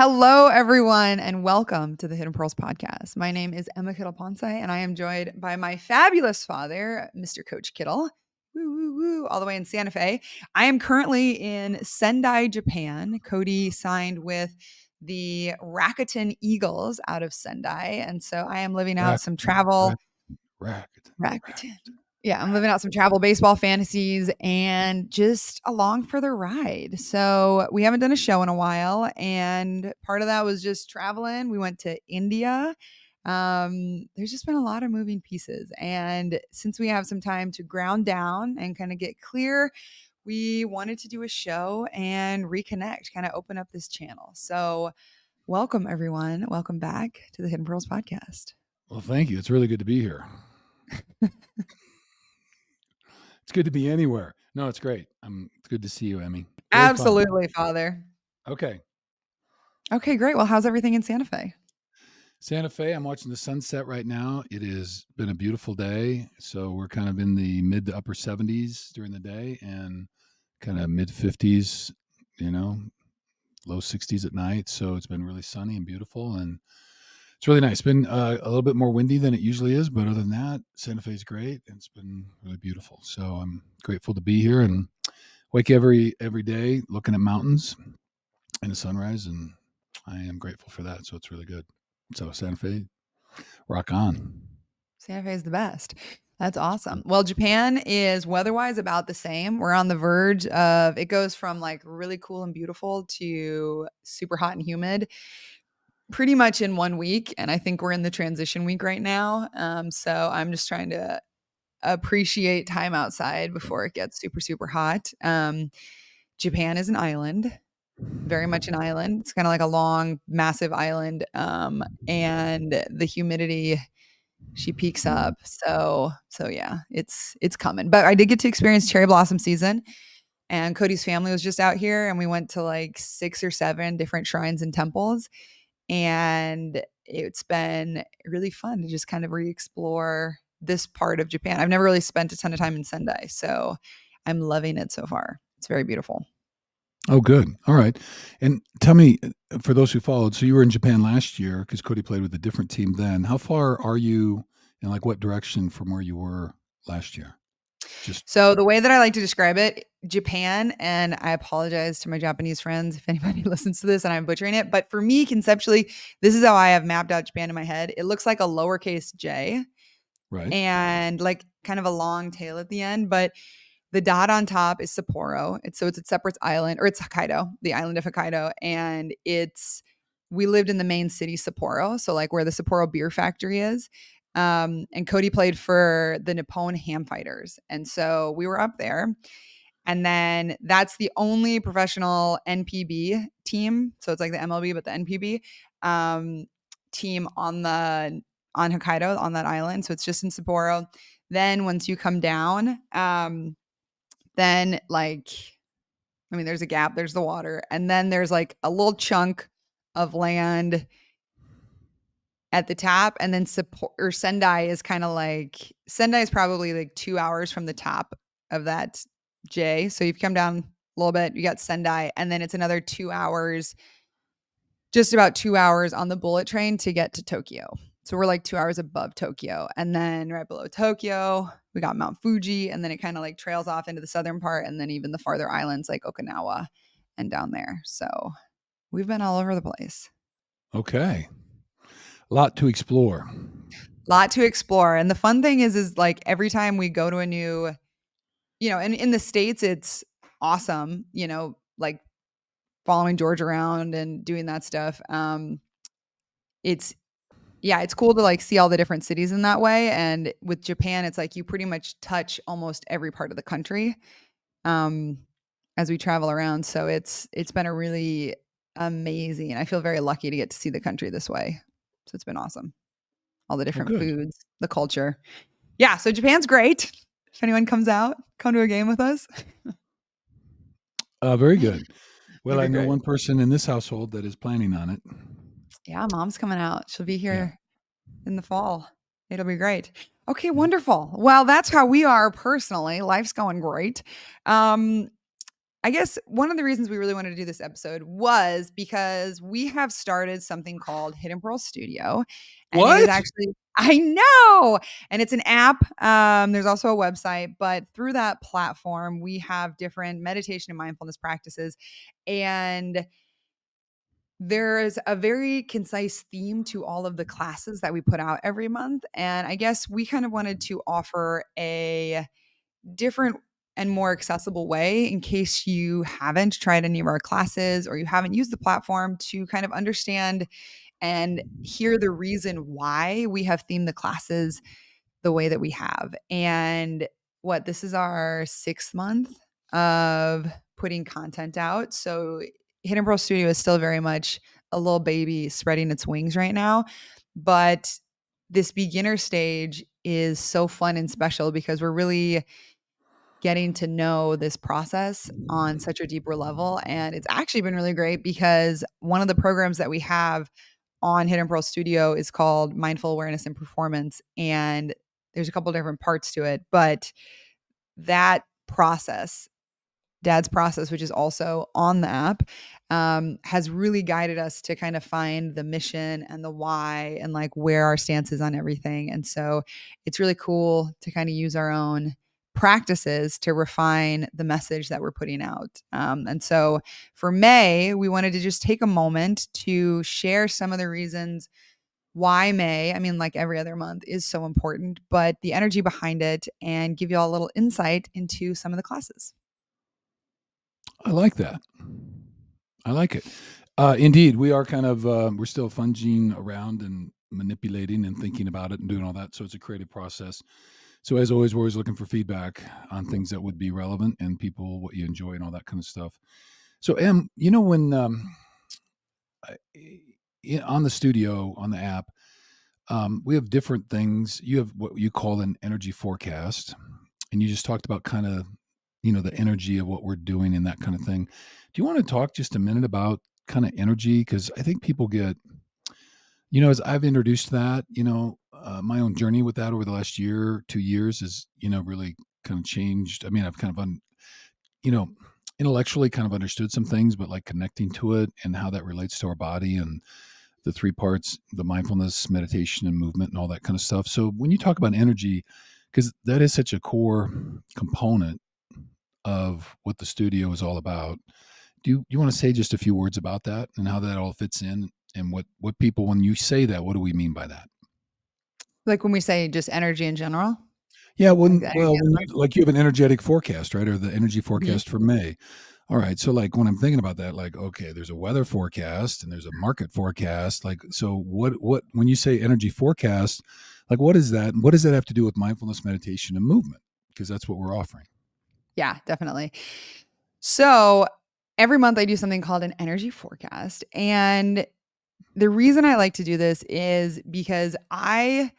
Hello, everyone, and welcome to the Hidden Pearls podcast. My name is Emma Kittle Ponce, and I am joined by my fabulous father, Mr. Coach Kittle, woo, woo, woo, all the way in Santa Fe. I am currently in Sendai, Japan. Cody signed with the Rakuten Eagles out of Sendai, and so I am living out some travel. Rakuten. Yeah, I'm living out some travel baseball fantasies and just along for the ride. So we haven't done a show in a while, and part of that was just traveling. We went to India. There's just been a lot of moving pieces, and since we have some time to ground down and kind of get clear, we wanted to do a show and reconnect, kind of open up this channel. So welcome, everyone. Welcome back to the Hidden Pearls podcast. Well, thank you. It's really good to be here. It's good to be anywhere. No, it's great. It's good to see you, Emmy. Very Absolutely, Father. Okay. Okay, great. Well, how's everything in Santa Fe? Santa Fe, I'm watching the sunset right now. It has been a beautiful day. So we're kind of in the mid to upper 70s during the day and kind of mid 50s, low 60s at night. So it's been really sunny and beautiful. And it's really nice. It's been a little bit more windy than it usually is, but other than that, Santa Fe is great and it's been really beautiful. So I'm grateful to be here and wake every day looking at mountains and the sunrise, and I am grateful for that. So it's really good. So Santa Fe, rock on. Santa Fe is the best. That's awesome. Well, Japan is weather-wise about the same. We're on the verge of it goes from like really cool and beautiful to super hot and humid pretty much in 1 week. And I think we're in the transition week right now. So I'm just trying to appreciate time outside before it gets super, super hot. Japan is an island, very much an island. It's kind of like a long, massive island. And the humidity she peaks up. So yeah, it's coming. But I did get to experience cherry blossom season, and Cody's family was just out here, and we went to like 6 or 7 different shrines and temples, and it's been really fun to just kind of re-explore this part of Japan. I've never really spent a ton of time in Sendai, so I'm loving it so far. It's very beautiful. Oh, good. All right. And tell me, for those who followed, so you were in Japan last year because Cody played with a different team then. How far are you and like what direction from where you were last year? So the way that I like to describe it, Japan, and I apologize to my Japanese friends if anybody listens to this and I'm butchering it, but for me, conceptually, this is how I have mapped out Japan in my head. It looks like a lowercase J, right, and like kind of a long tail at the end, but the dot on top is Sapporo. It's a separate island, or it's Hokkaido, the island of Hokkaido, and we lived in the main city, Sapporo, so like where the Sapporo beer factory is. And Cody played for the Nippon Ham Fighters, and so we were up there. And then that's the only professional NPB team, so it's like the MLB but the NPB team on Hokkaido on that island. So it's just in Sapporo. Then once you come down, then like there's a gap, there's the water, and then there's like a little chunk of land at the top, and then Sendai is kind of like Sendai is probably like 2 hours from the top of that J. So you've come down a little bit, you got Sendai, and then it's another 2 hours, just about 2 hours on the bullet train to get to Tokyo. So we're like 2 hours above Tokyo, and then right below Tokyo, we got Mount Fuji, and then it kind of like trails off into the southern part, and then even the farther islands like Okinawa and down there. So we've been all over the place. Okay. A lot to explore. And the fun thing is like every time we go to a new, and in the States, it's awesome, like following George around and doing that stuff. It's cool to like see all the different cities in that way. And with Japan, it's like you pretty much touch almost every part of the country as we travel around. So it's been a really amazing. I feel very lucky to get to see the country this way. So it's been awesome. All the different foods, the culture. Yeah, so Japan's great. If anyone comes out, come to a game with us. Very good. Well, I know one person in this household that is planning on it. Yeah, mom's coming out. She'll be here in the fall. It'll be great. Okay, wonderful. Well, that's how we are personally. Life's going great. I guess one of the reasons we really wanted to do this episode was because we have started something called Hidden Pearl Studio, and it is What? actually I know, and it's an app. There's also a website, but through that platform, we have different meditation and mindfulness practices, and there's a very concise theme to all of the classes that we put out every month. And I guess we kind of wanted to offer a different and more accessible way in case you haven't tried any of our classes or you haven't used the platform to kind of understand and hear the reason why we have themed the classes the way that we have. And what this is our 6th month of putting content out. So Hidden Pearl Studio is still very much a little baby spreading its wings right now. But this beginner stage is so fun and special because we're really getting to know this process on such a deeper level. And it's actually been really great because one of the programs that we have on Hidden Pearl Studio is called Mindful Awareness and Performance. And there's a couple different parts to it, but that process, Dad's process, which is also on the app, has really guided us to kind of find the mission and the why and like where our stance is on everything. And so it's really cool to kind of use our own practices to refine the message that we're putting out. And so for May, we wanted to just take a moment to share some of the reasons why May, I mean, like every other month, is so important, but the energy behind it and give you all a little insight into some of the classes. I like that. I like it. Indeed, we are kind of we're still funging around and manipulating and thinking about it and doing all that. So it's a creative process. So as always, we're always looking for feedback on things that would be relevant and people what you enjoy and all that kind of stuff. So, Em, when on the studio on the app, we have different things. You have what you call an energy forecast, and you just talked about kind of the energy of what we're doing and that kind of thing. Do you want to talk just a minute about kind of energy? Because I think people get, as I've introduced that, my own journey with that over the last year, 2 years is, really kind of changed. I mean, I've kind of, you know, intellectually kind of understood some things, but like connecting to it and how that relates to our body and the three parts, the mindfulness, meditation, and movement and all that kind of stuff. So when you talk about energy, because that is such a core component of what the studio is all about. Do you want to say just a few words about that and how that all fits in and what people when you say that, what do we mean by that? Like when we say just energy in general, Yeah, like the energy of when the you month. like you have an energetic forecast, right? Or the energy Mhm. forecast for May. All right. So like when I'm thinking about that, like, okay, there's a weather forecast and there's a market forecast. Like, so what when you say energy forecast, like what is that? And what does that have to do with mindfulness, meditation, and movement? Because that's what we're offering. Yeah, definitely. So every month I do something called an energy forecast. And the reason I like to do this is because I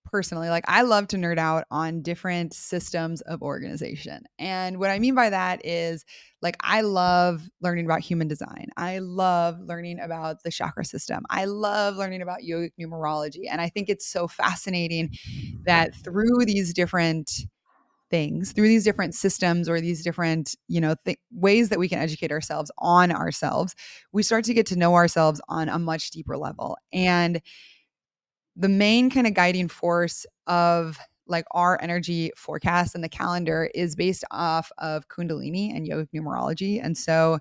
personally, like, I love to nerd out on different systems of organization. And what I mean by that is, like, I love learning about human design. I love learning about the chakra system. I love learning about yogic numerology. And I think it's so fascinating that through these different things, through these different systems or these different, ways that we can educate ourselves on ourselves, we start to get to know ourselves on a much deeper level. And the main kind of guiding force of like our energy forecast and the calendar is based off of Kundalini and yogic numerology. And so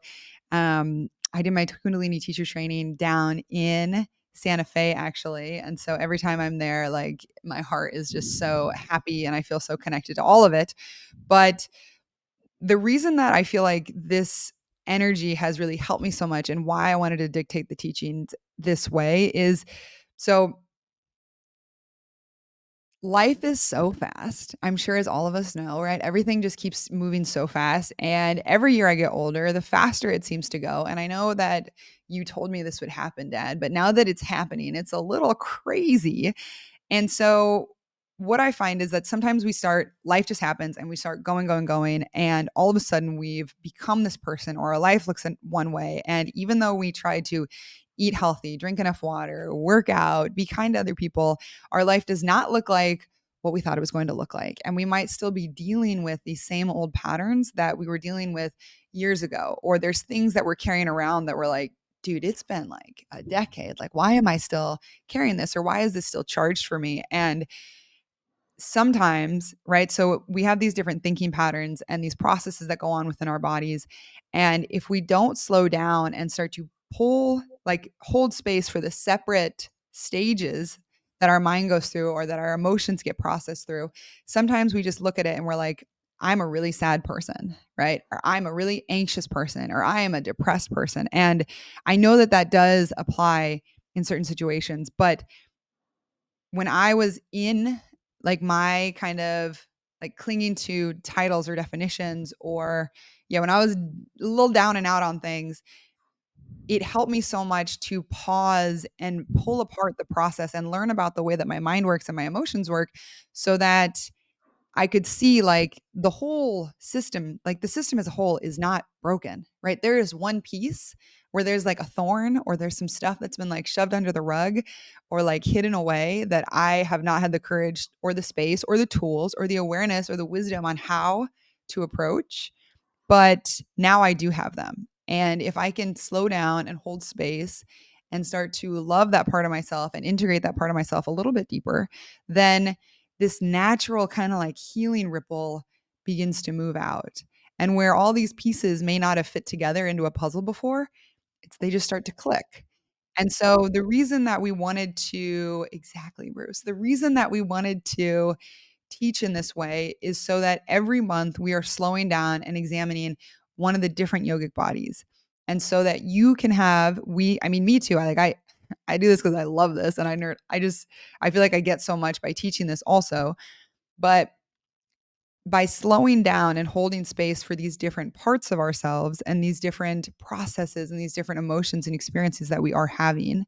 I did my Kundalini teacher training down in Santa Fe, actually. And so every time I'm there, like my heart is just so happy and I feel so connected to all of it. But the reason that I feel like this energy has really helped me so much and why I wanted to dictate the teachings this way is so life is so fast. I'm sure as all of us know, right? Everything just keeps moving so fast. And every year I get older, the faster it seems to go. And I know that you told me this would happen, Dad, but now that it's happening, it's a little crazy. And so what I find is that sometimes life just happens and we start going, going, going. And all of a sudden we've become this person or our life looks in one way. And even though we try to eat healthy, drink enough water, work out, be kind to other people, our life does not look like what we thought it was going to look like. And we might still be dealing with these same old patterns that we were dealing with years ago. Or there's things that we're carrying around that we're like, dude, it's been like a decade. Like, why am I still carrying this? Or why is this still charged for me? And sometimes, right? So we have these different thinking patterns and these processes that go on within our bodies. And if we don't slow down and start to pull, like hold space for the separate stages that our mind goes through or that our emotions get processed through, sometimes we just look at it and we're like, I'm a really sad person, right? Or I'm a really anxious person, or I am a depressed person. And I know that that does apply in certain situations, but when I was in like my kind of like clinging to titles or definitions, or yeah, when I was a little down and out on things, it helped me so much to pause and pull apart the process and learn about the way that my mind works and my emotions work so that I could see like the whole system, like the system as a whole is not broken, right? There is one piece where there's like a thorn or there's some stuff that's been like shoved under the rug or like hidden away that I have not had the courage or the space or the tools or the awareness or the wisdom on how to approach. But now I do have them. And if I can slow down and hold space and start to love that part of myself and integrate that part of myself a little bit deeper, then this natural kind of like healing ripple begins to move out. And where all these pieces may not have fit together into a puzzle before, it's they just start to click. And so the reason that we wanted to exactly, Bruce, the reason that we wanted to teach in this way is so that every month we are slowing down and examining one of the different yogic bodies. And so that you can have I mean me too. I do this cuz I love this and I feel like I get so much by teaching this also, but by slowing down and holding space for these different parts of ourselves and these different processes and these different emotions and experiences that we are having,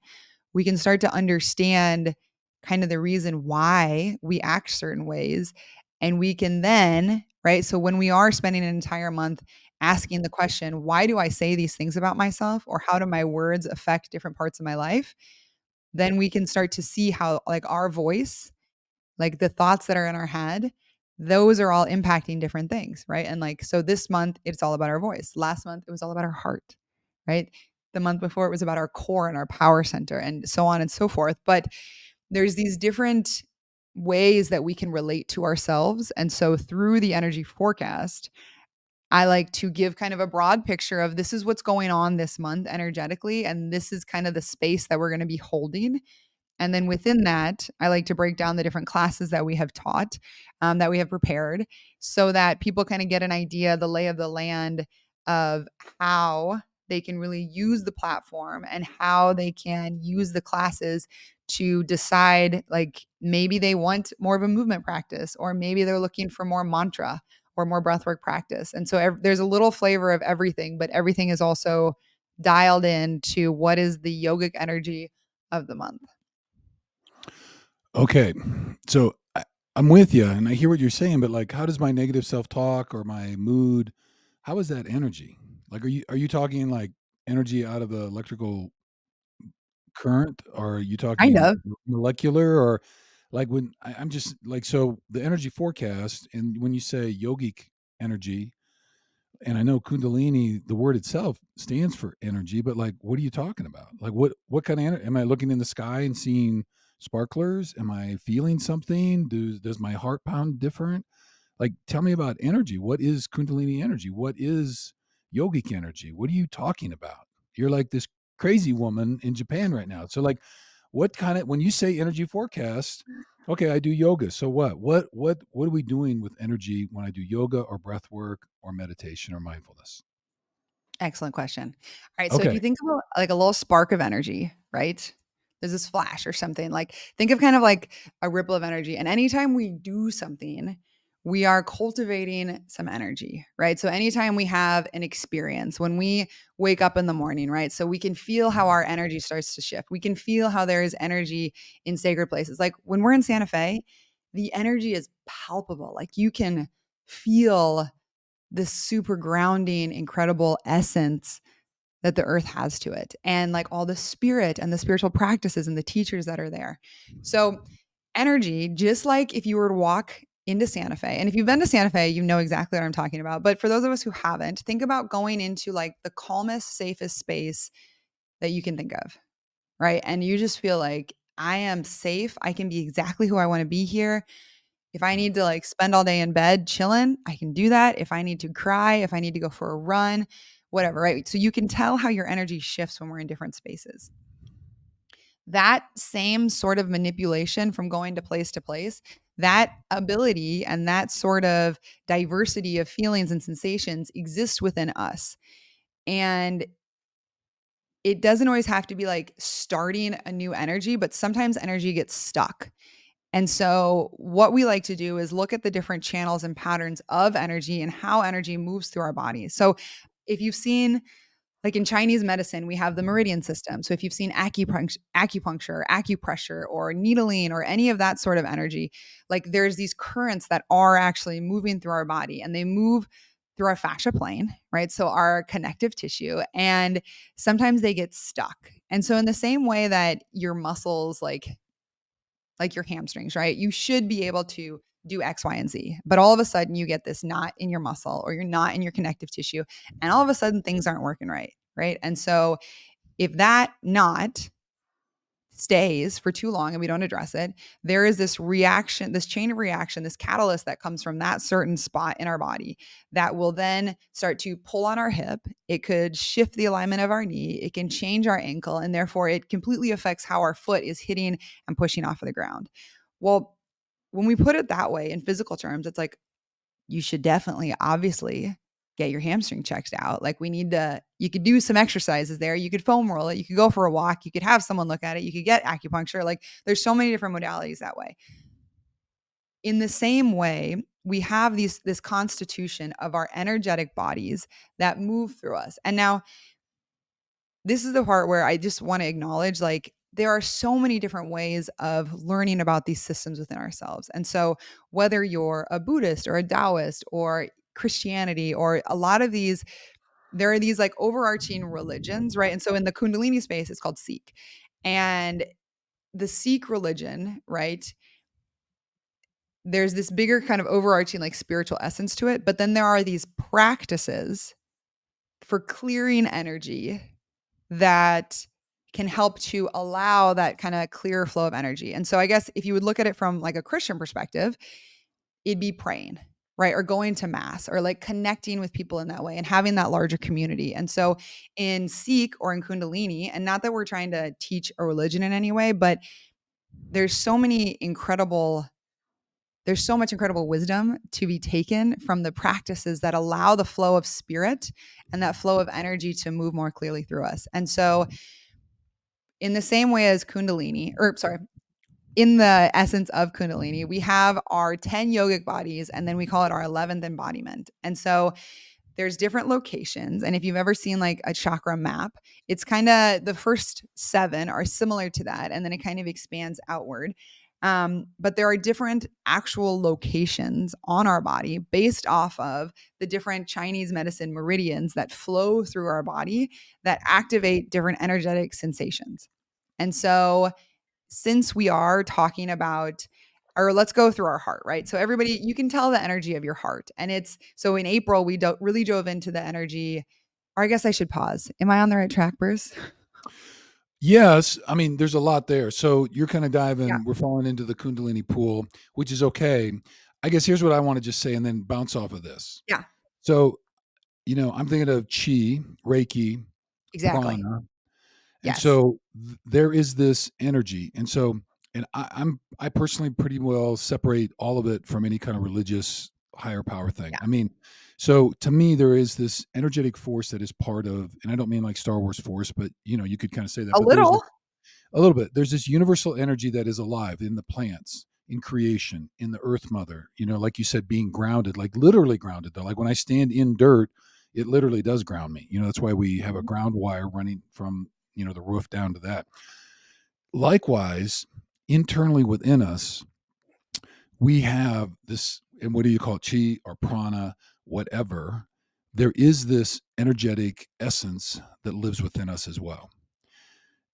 we can start to understand kind of the reason why we act certain ways. And we can then, right? So when we are spending an entire month asking the question, why do I say these things about myself? Or how do my words affect different parts of my life? Then we can start to see how, like, our voice, like the thoughts that are in our head, those are all impacting different things, right? And like, so this month, it's all about our voice. Last month, it was all about our heart, right? The month before, it was about our core and our power center, and so on and so forth. But there's these different ways that we can relate to ourselves. And so through the energy forecast, I like to give kind of a broad picture of this is what's going on this month energetically. And this is kind of the space that we're going to be holding, and then within that, I like to break down the different classes that we have taught, that we have prepared, so that people kind of get an idea, the lay of the land of how they can really use the platform and how they can use the classes to decide, like, maybe they want more of a movement practice, or maybe they're looking for more mantra or more breathwork practice. And so there's a little flavor of everything, but everything is also dialed in to what is the yogic energy of the month. Okay. So I'm with you and I hear what you're saying, but like, how does my negative self talk or my mood, how is that energy? Like, are you talking like energy out of the electrical current? Or are you Kind talking of. molecular? Or like when I'm just like, so the energy forecast, and when you say yogic energy, and I know Kundalini, the word itself stands for energy, but like, what are you talking about? Like, what kind of energy? Am I looking in the sky and seeing sparklers? Am I feeling something? Does my heart pound different? Like, tell me about energy. What is Kundalini energy? What is yogic energy? What are you talking about? You're like this crazy woman in Japan right now. So, like, what kind of when you say energy forecast? Okay, I do yoga. So what? What are we doing with energy when I do yoga or breath work or meditation or mindfulness? Excellent question. All right, so if you Okay. think about like a little spark of energy, right? There's this flash or something. Like think of kind of like a ripple of energy. And anytime we do something, we are cultivating some energy, right? So anytime we have an experience, when we wake up in the morning, right? So we can feel how our energy starts to shift. We can feel how there is energy in sacred places. Like when we're in Santa Fe, the energy is palpable. Like you can feel this super grounding, incredible essence that the earth has to it, and like all the spirit and the spiritual practices and the teachers that are there. So energy, just like if you were to walk into Santa Fe. And if you've been to Santa Fe, you know exactly what I'm talking about. But for those of us who haven't, think about going into like the calmest, safest space that you can think of, right? And you just feel like I am safe. I can be exactly who I want to be here. If I Mm. need to like spend all day in bed chilling, I can do that. If I need to cry, if I need to go for a run, whatever, right? So you can tell how your energy shifts when we're in different spaces. That same sort of manipulation from going to place, that ability and that sort of diversity of feelings and sensations exists within us. And it doesn't always have to be like starting a new energy, but sometimes energy gets stuck. And so, what we like to do is look at the different channels and patterns of energy and how energy moves through our bodies. So, if you've seen like in Chinese medicine, we have the meridian system. So if you've seen acupuncture, acupressure, or needling, or any of that sort of energy, like there's these currents that are actually moving through our body and they move through our fascia plane, right? So our connective tissue, and sometimes they get stuck. And so in the same way that your muscles, like your hamstrings, right? You should be able to do X, Y, and Z. But all of a sudden, you get this knot in your muscle or you're not in your connective tissue. And all of a sudden, things aren't working right. Right. And so, if that knot stays for too long and we don't address it, there is this reaction, this chain of reaction, this catalyst that comes from that certain spot in our body that will then start to pull on our hip. It could shift the alignment of our knee. It can change our ankle. And therefore, it completely affects how our foot is hitting and pushing off of the ground. Well, when we put it that way in physical terms, it's like, you should definitely, obviously, get your hamstring checked out. Like we need to, you could do some exercises there. You could foam roll it. You could go for a walk. You could have someone look at it. You could get acupuncture. Like there's so many different modalities that way. In the same way, we have this constitution of our energetic bodies that move through us. And now this is the part where I just want to acknowledge like there are so many different ways of learning about these systems within ourselves. And so, whether you're a Buddhist or a Taoist or Christianity or a lot of these, there are these like overarching religions, right? And so, in the Kundalini space, it's called Sikh. And the Sikh religion, right? There's this bigger kind of overarching like spiritual essence to it. But then there are these practices for clearing energy that can help to allow that kind of clear flow of energy. And so I guess if you would look at it from like a Christian perspective, it'd be praying, right? Or going to mass or like connecting with people in that way and having that larger community. And so in Sikh or in Kundalini, and not that we're trying to teach a religion in any way, but there's so many incredible there's so much incredible wisdom to be taken from the practices that allow the flow of spirit and that flow of energy to move more clearly through us. And so in the same way as Kundalini, or sorry, in the essence of Kundalini, we have our 10 yogic bodies and then we call it our 11th embodiment. And so there's different locations. And if you've ever seen like a chakra map, it's kind of the first seven are similar to that. And then it kind of expands outward. But there are different actual locations on our body based off of the different Chinese medicine meridians that flow through our body that activate different energetic sensations. And so since we are talking about, or let's go through our heart, right? So everybody, you can tell the energy of your heart. And it's so in April, we really dove into the energy. Or I guess I should pause. Am I on the right track, Bruce? Yes, I mean, there's a lot there. So you're kind of Yeah. diving, we're falling into the Kundalini pool, which is okay. I guess here's what I want to just say and then bounce off of this. Yeah. So, I'm thinking of chi, Reiki, Exactly. prana. And Yes. so there is this energy. And so, and I personally pretty well separate all of it from any kind of religious higher power thing. Yeah. I mean, so to me, there is this energetic force that is part of, and I don't mean like Star Wars force, but you could kind of say that, A but there's little. a little bit. There's this universal energy that is alive in the plants, in creation, in the earth mother, like you said, being grounded, like literally grounded though. Like when I stand in dirt, it literally does ground me. That's why we have a Mhm. ground wire running from, the roof down to that. Likewise, internally within us, we have this, and what do you call it, chi or prana, whatever. There is this energetic essence that lives within us as well.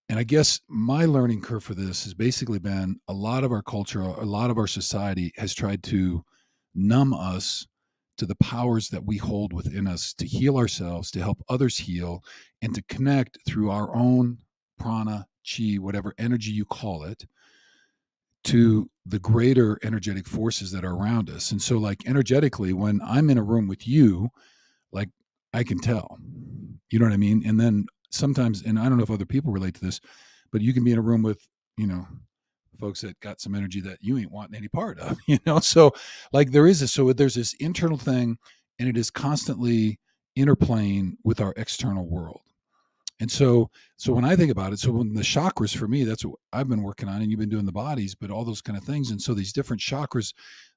And I guess my learning curve for this has basically been a lot of our culture, a lot of our society has tried to numb us to the powers that we hold within us to heal ourselves, to help others heal, and to connect through our own prana, chi, whatever energy you call it, to the greater energetic forces that are around us. And so, like, energetically, when I'm in a room with you, like, I can tell, you know what I mean? And then sometimes, and I don't know if other people relate to this, but you can be in a room with, you know, folks that got some energy that you ain't wanting any part of, you know? So, like, there's this internal thing, and it is constantly interplaying with our external world. And so when I think about it, so when the chakras for me, that's what I've been working on, and you've been doing the bodies, but all those kind of things. And so these different chakras,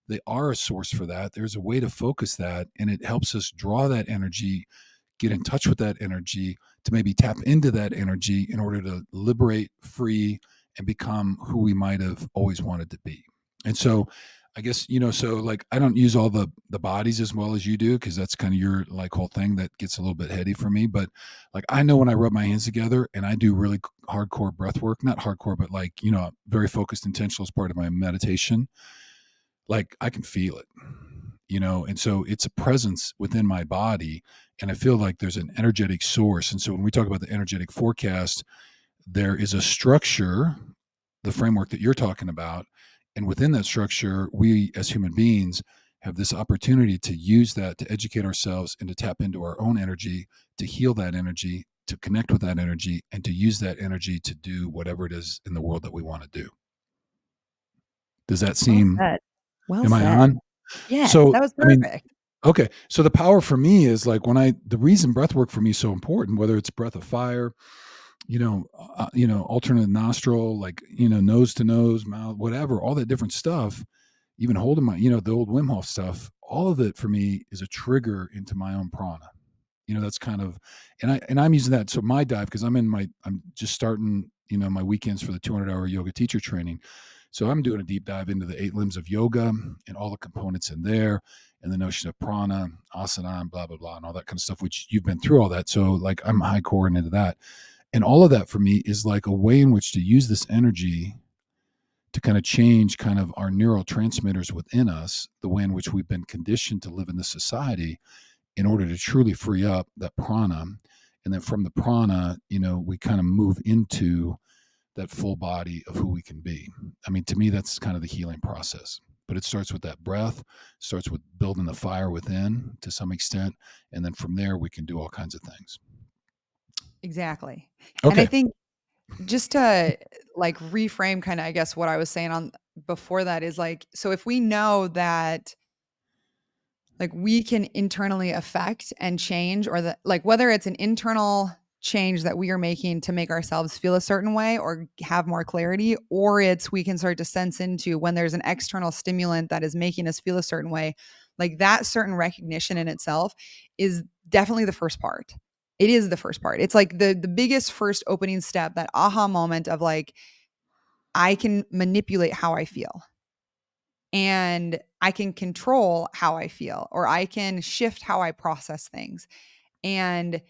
they are a source for that. There's a way to focus that, and it helps us draw that energy, get in touch with that energy, to maybe tap into that energy in order to liberate, free, and become who we might have always wanted to be. And so I guess, so like I don't use all the bodies as well as you do, because that's kind of your like whole thing that gets a little bit heady for me. But like I know when I rub my hands together and I do really hardcore breath work, not hardcore, but like, very focused, intentional as part of my meditation, like I can feel it, and so it's a presence within my body, and I feel like there's an energetic source. And so when we talk about the energetic forecast, there is a structure, the framework that you're talking about, and within that structure, we as human beings have this opportunity to use that to educate ourselves and to tap into our own energy, to heal that energy, to connect with that energy, and to use that energy to do whatever it is in the world that we want to do. Does that Well seem, said. Well am I said. on? Yes, So, that was I mean, perfect. okay. So the power for me is like the reason breath work for me is so important, whether it's breath of fire, alternate nostril, like, nose to nose, mouth, whatever, all that different stuff, even holding my, the old Wim Hof stuff, all of it for me is a trigger into my own prana. That's kind of, and I'm using that. So my dive, because I'm just starting, my weekends for the 200-hour yoga teacher training. So I'm doing a deep dive into the 8 limbs of yoga and all the components in there, and the notion of prana, asana, and blah, blah, blah, and all that kind of stuff, which you've been through all that. So like I'm high core into that. And all of that for me is like a way in which to use this energy to kind of change kind of our neurotransmitters within us, the way in which we've been conditioned to live in this society, in order to truly free up that prana. And then from the prana, we kind of move into that full body of who we can be. I mean, to me, that's kind of the healing process. But it starts with that breath, starts with building the fire within to some extent. And then from there, we can do all kinds of things. Exactly. And I Okay. think just to like reframe kind of, I guess, what I was saying on before that is like, so if we know that like we can internally affect and change, or that like whether it's an internal change that we are making to make ourselves feel a certain way or have more clarity, or it's we can start to sense into when there's an external stimulant that is making us feel a certain way, like that certain recognition in itself is definitely the first part. It is the first part. It's like the biggest first opening step, that aha moment of like I can manipulate how I feel, and I can control how I feel, or I can shift how I process things. And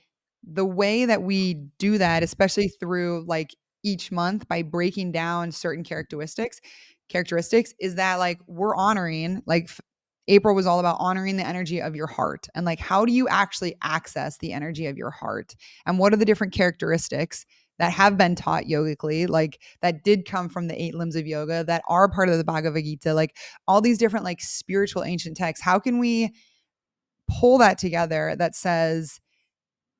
the way that we do that, especially through like each month by breaking down certain characteristics is that like we're honoring like April was all about honoring the energy of your heart, and like how do you actually access the energy of your heart, and what are the different characteristics that have been taught yogically, like that did come from the 8 limbs of yoga that are part of the Bhagavad Gita, like all these different like spiritual ancient texts. How can we pull that together that says,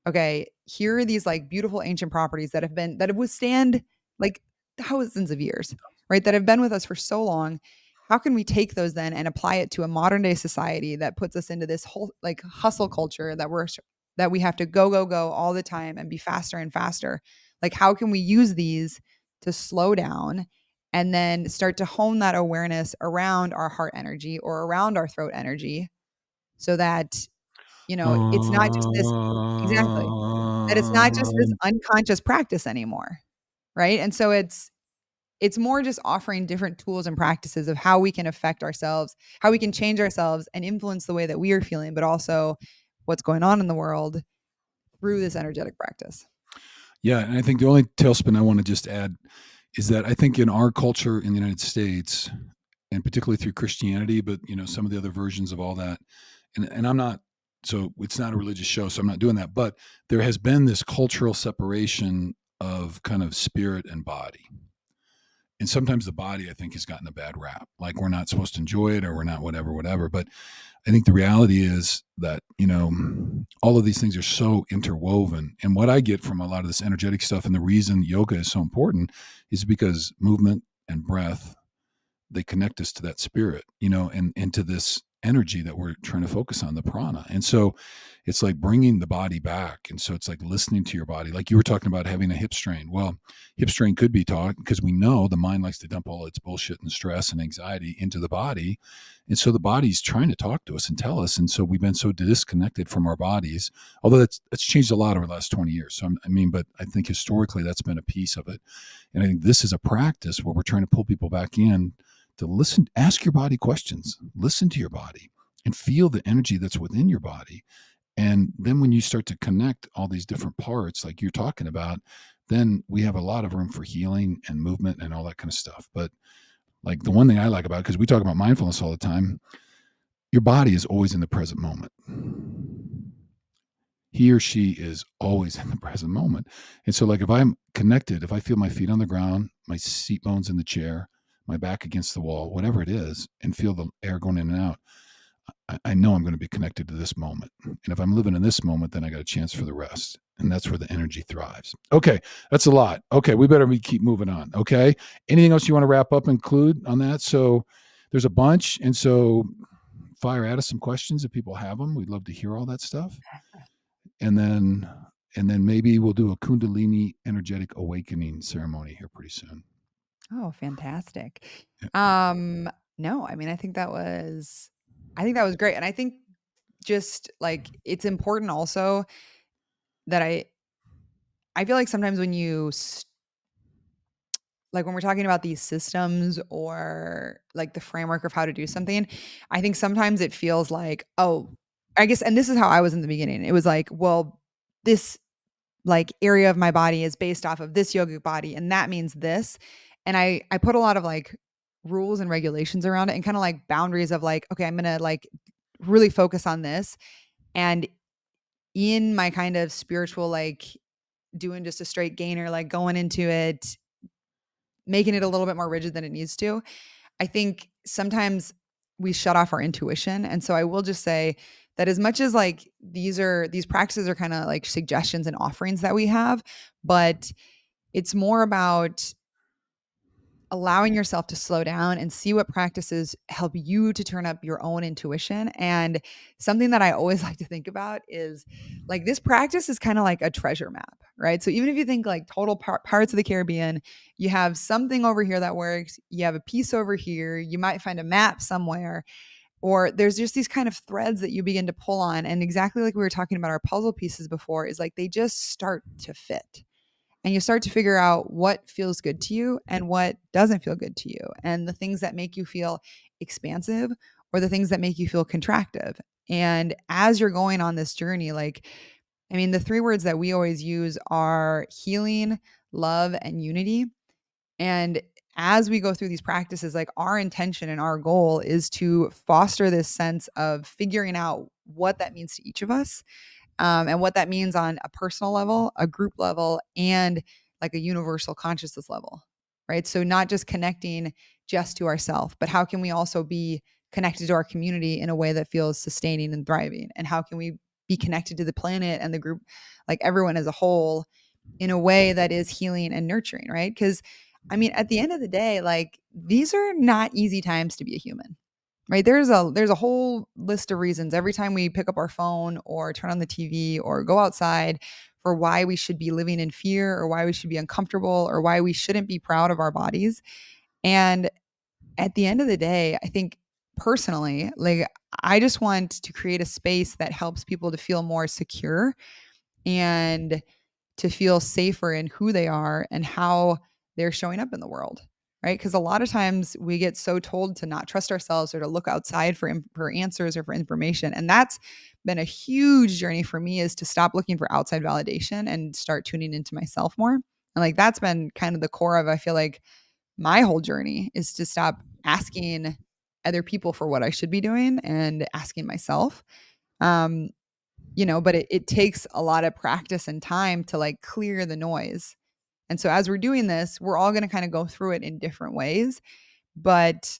okay, here are these like beautiful ancient properties that have withstand like thousands of years, right? That have been with us for so long. How can we take those then and apply it to a modern day society that puts us into this whole like hustle culture that we have to go all the time and be faster and faster? Like how can we use these to slow down and then start to hone that awareness around our heart energy or around our throat energy, so that it's not just this. Exactly. That it's not just this unconscious practice anymore, right? And so it's more just offering different tools and practices of how we can affect ourselves, how we can change ourselves and influence the way that we are feeling, but also what's going on in the world through this energetic practice. Yeah, and I think the only tailspin I want to just add is that I think in our culture in the United States, and particularly through Christianity, but some of the other versions of all that, and I'm not, so it's not a religious show, so I'm not doing that. But there has been this cultural separation of kind of spirit and body. And sometimes the body, I think, has gotten a bad rap. Like we're not supposed to enjoy it, or we're not whatever, whatever. But I think the reality is that, all of these things are so interwoven. And what I get from a lot of this energetic stuff, and the reason yoga is so important, is because movement and breath, they connect us to that spirit, and to this energy that we're trying to focus on, the prana. And so it's like bringing the body back. And so it's like listening to your body. Like you were talking about having a hip strain. Well, hip strain could be taught because we know the mind likes to dump all its bullshit and stress and anxiety into the body. And so the body's trying to talk to us and tell us. And so we've been so disconnected from our bodies, although that's changed a lot over the last 20 years. So but I think historically that's been a piece of it. And I think this is a practice where we're trying to pull people back in to listen, ask your body questions, listen to your body, and feel the energy that's within your body. And then when you start to connect all these different parts, like you're talking about, then we have a lot of room for healing and movement and all that kind of stuff. But like the one thing I like about it, because we talk about mindfulness all the time, your body is always in the present moment. He or she is always in the present moment. And so, like, if I'm connected, if I feel my feet on the ground, my seat bones in the chair, my back against the wall, whatever it is, and feel the air going in and out, I know I'm going to be connected to this moment. And if I'm living in this moment, then I got a chance for the rest. And that's where the energy thrives. Okay, that's a lot. Okay, we better keep moving on. Okay, anything else you want to wrap up, include on that? So there's a bunch. And so fire at us some questions if people have them. We'd love to hear all that stuff. And then maybe we'll do a Kundalini energetic awakening ceremony here pretty soon. Oh, fantastic. Yeah. No, I mean, I think that was great. And I think just like it's important also that I feel like sometimes when like when we're talking about these systems or like the framework of how to do something, I think sometimes it feels like, oh, I guess, and this is how I was in the beginning. It was like, well, this like area of my body is based off of this yogic body, and that means this. And I put a lot of like rules and regulations around it and kind of like boundaries of like, okay, I'm gonna like really focus on this. And in my kind of spiritual, like doing just a straight gainer, like going into it, making it a little bit more rigid than it needs to. I think sometimes we shut off our intuition. And so I will just say that as much as like these practices are kind of like suggestions and offerings that we have, but it's more about allowing yourself to slow down and see what practices help you to turn up your own intuition. And something that I always like to think about is like this practice is kind of like a treasure map, right? So even if you think like total Pirates of the Caribbean, you have something over here that works, you have a piece over here, you might find a map somewhere, or there's just these kind of threads that you begin to pull on. And exactly like we were talking about our puzzle pieces before, is like they just start to fit and you start to figure out what feels good to you and what doesn't feel good to you, and the things that make you feel expansive or the things that make you feel contractive. And as you're going on this journey, like, I mean, the three words that we always use are healing, love, and unity. And as we go through these practices, like our intention and our goal is to foster this sense of figuring out what that means to each of us, and what that means on a personal level, a group level, and like a universal consciousness level, right? So not just connecting just to ourselves, but how can we also be connected to our community in a way that feels sustaining and thriving? And how can we be connected to the planet and the group, like everyone as a whole, in a way that is healing and nurturing, right? Because I mean, at the end of the day, like these are not easy times to be a human, right? There's a whole list of reasons every time we pick up our phone or turn on the TV or go outside for why we should be living in fear or why we should be uncomfortable or why we shouldn't be proud of our bodies. And at the end of the day, I think personally, like I just want to create a space that helps people to feel more secure and to feel safer in who they are and how they're showing up in the world. right? Because a lot of times we get so told to not trust ourselves or to look outside for answers or for information. And that's been a huge journey for me, is to stop looking for outside validation and start tuning into myself more. And like that's been kind of the core of, I feel like, my whole journey, is to stop asking other people for what I should be doing and asking myself. Um, but it takes a lot of practice and time to like clear the noise. And so as we're doing this, we're all going to kind of go through it in different ways. But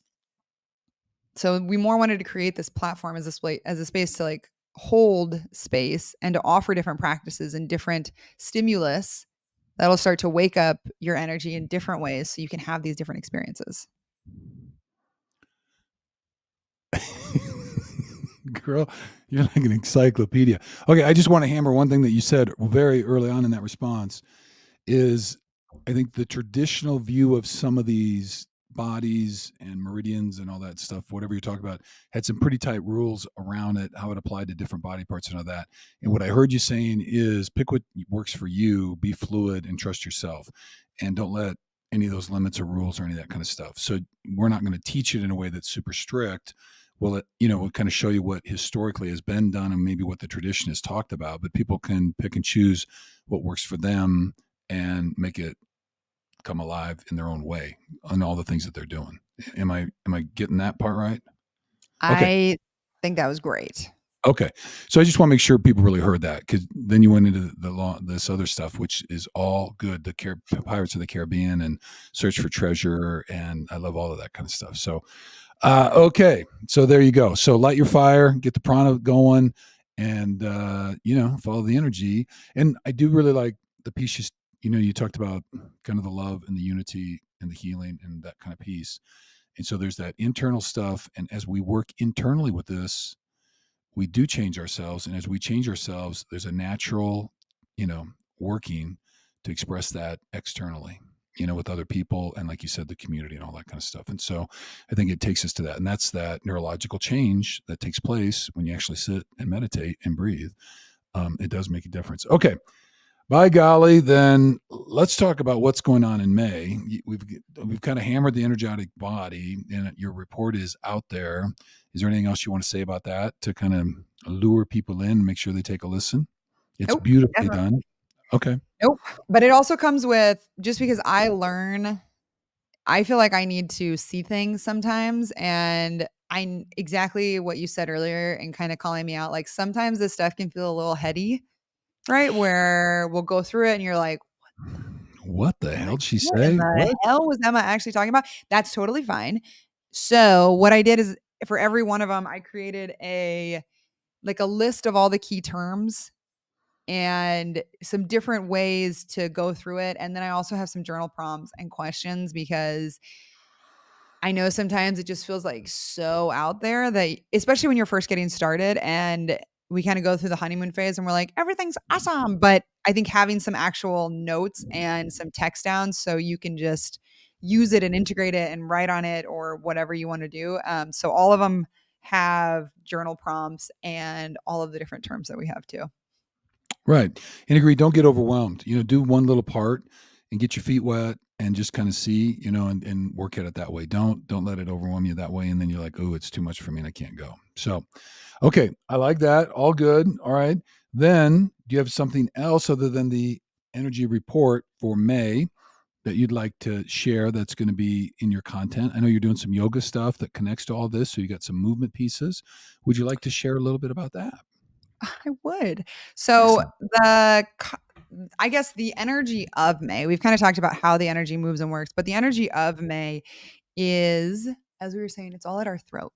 so we more wanted to create this platform as as a space to like hold space and to offer different practices and different stimulus that'll start to wake up your energy in different ways so you can have these different experiences. Girl, you're like an encyclopedia. Okay, I just want to hammer one thing that you said very early on in that response is I think the traditional view of some of these bodies and meridians and all that stuff, whatever you're talking about, had some pretty tight rules around it, how it applied to different body parts and all that. And what I heard you saying is pick what works for you, be fluid, and trust yourself. And don't let any of those limits or rules or any of that kind of stuff. So we're not going to teach it in a way that's super strict. Well, we'll kind of show you what historically has been done and maybe what the tradition has talked about, but people can pick and choose what works for them and make it come alive in their own way on all the things that they're doing. Am I getting that part right? Okay. I think that was great. Okay. So I just want to make sure people really heard that, because then you went into the law, this other stuff, which is all good. The Pirates of the Caribbean and Search for Treasure. And I love all of that kind of stuff. So, okay. So there you go. So light your fire, get the prana going, and, follow the energy. And I do really like the piece you talked about kind of the love and the unity and the healing and that kind of piece. And so there's that internal stuff. And as we work internally with this, we do change ourselves. And as we change ourselves, there's a natural, working to express that externally, with other people. And like you said, the community and all that kind of stuff. And so I think it takes us to that. And that's that neurological change that takes place when you actually sit and meditate and breathe. It does make a difference. Okay. By golly, then let's talk about what's going on in May. We've kind of hammered the energetic body, and your report is out there. Is there anything else you want to say about that to kind of lure people in, make sure they take a listen? It's Nope. beautifully Definitely. done. Okay. Nope. But it also comes with, just because I feel like I need to see things sometimes. And exactly what you said earlier and kind of calling me out. Like sometimes this stuff can feel a little heady, right? Where we'll go through it and you're like, What the hell like, did she what in say? What? the hell was Emma actually talking about? That's totally fine. So what I did is, for every one of them, I created a list of all the key terms and some different ways to go through it. And then I also have some journal prompts and questions, because I know sometimes it just feels like so out there, that especially when you're first getting started and we kind of go through the honeymoon phase and we're like, everything's awesome. But I think having some actual notes and some text down so you can just use it and integrate it and write on it or whatever you want to do. So all of them have journal prompts and all of the different terms that we have too. Right. And agree, don't get overwhelmed. Do one little part and get your feet wet and just kind of see, and work at it that way. Don't let it overwhelm you that way. And then you're like, oh, it's too much for me and I can't go. So, okay. I like that. All good. All right. Then do you have something else other than the energy report for May that you'd like to share that's going to be in your content? I know you're doing some yoga stuff that connects to all this. So you got some movement pieces. Would you like to share a little bit about that? I would. So Excellent. I guess the energy of May, we've kind of talked about how the energy moves and works, but the energy of May is, as we were saying, it's all at our throat.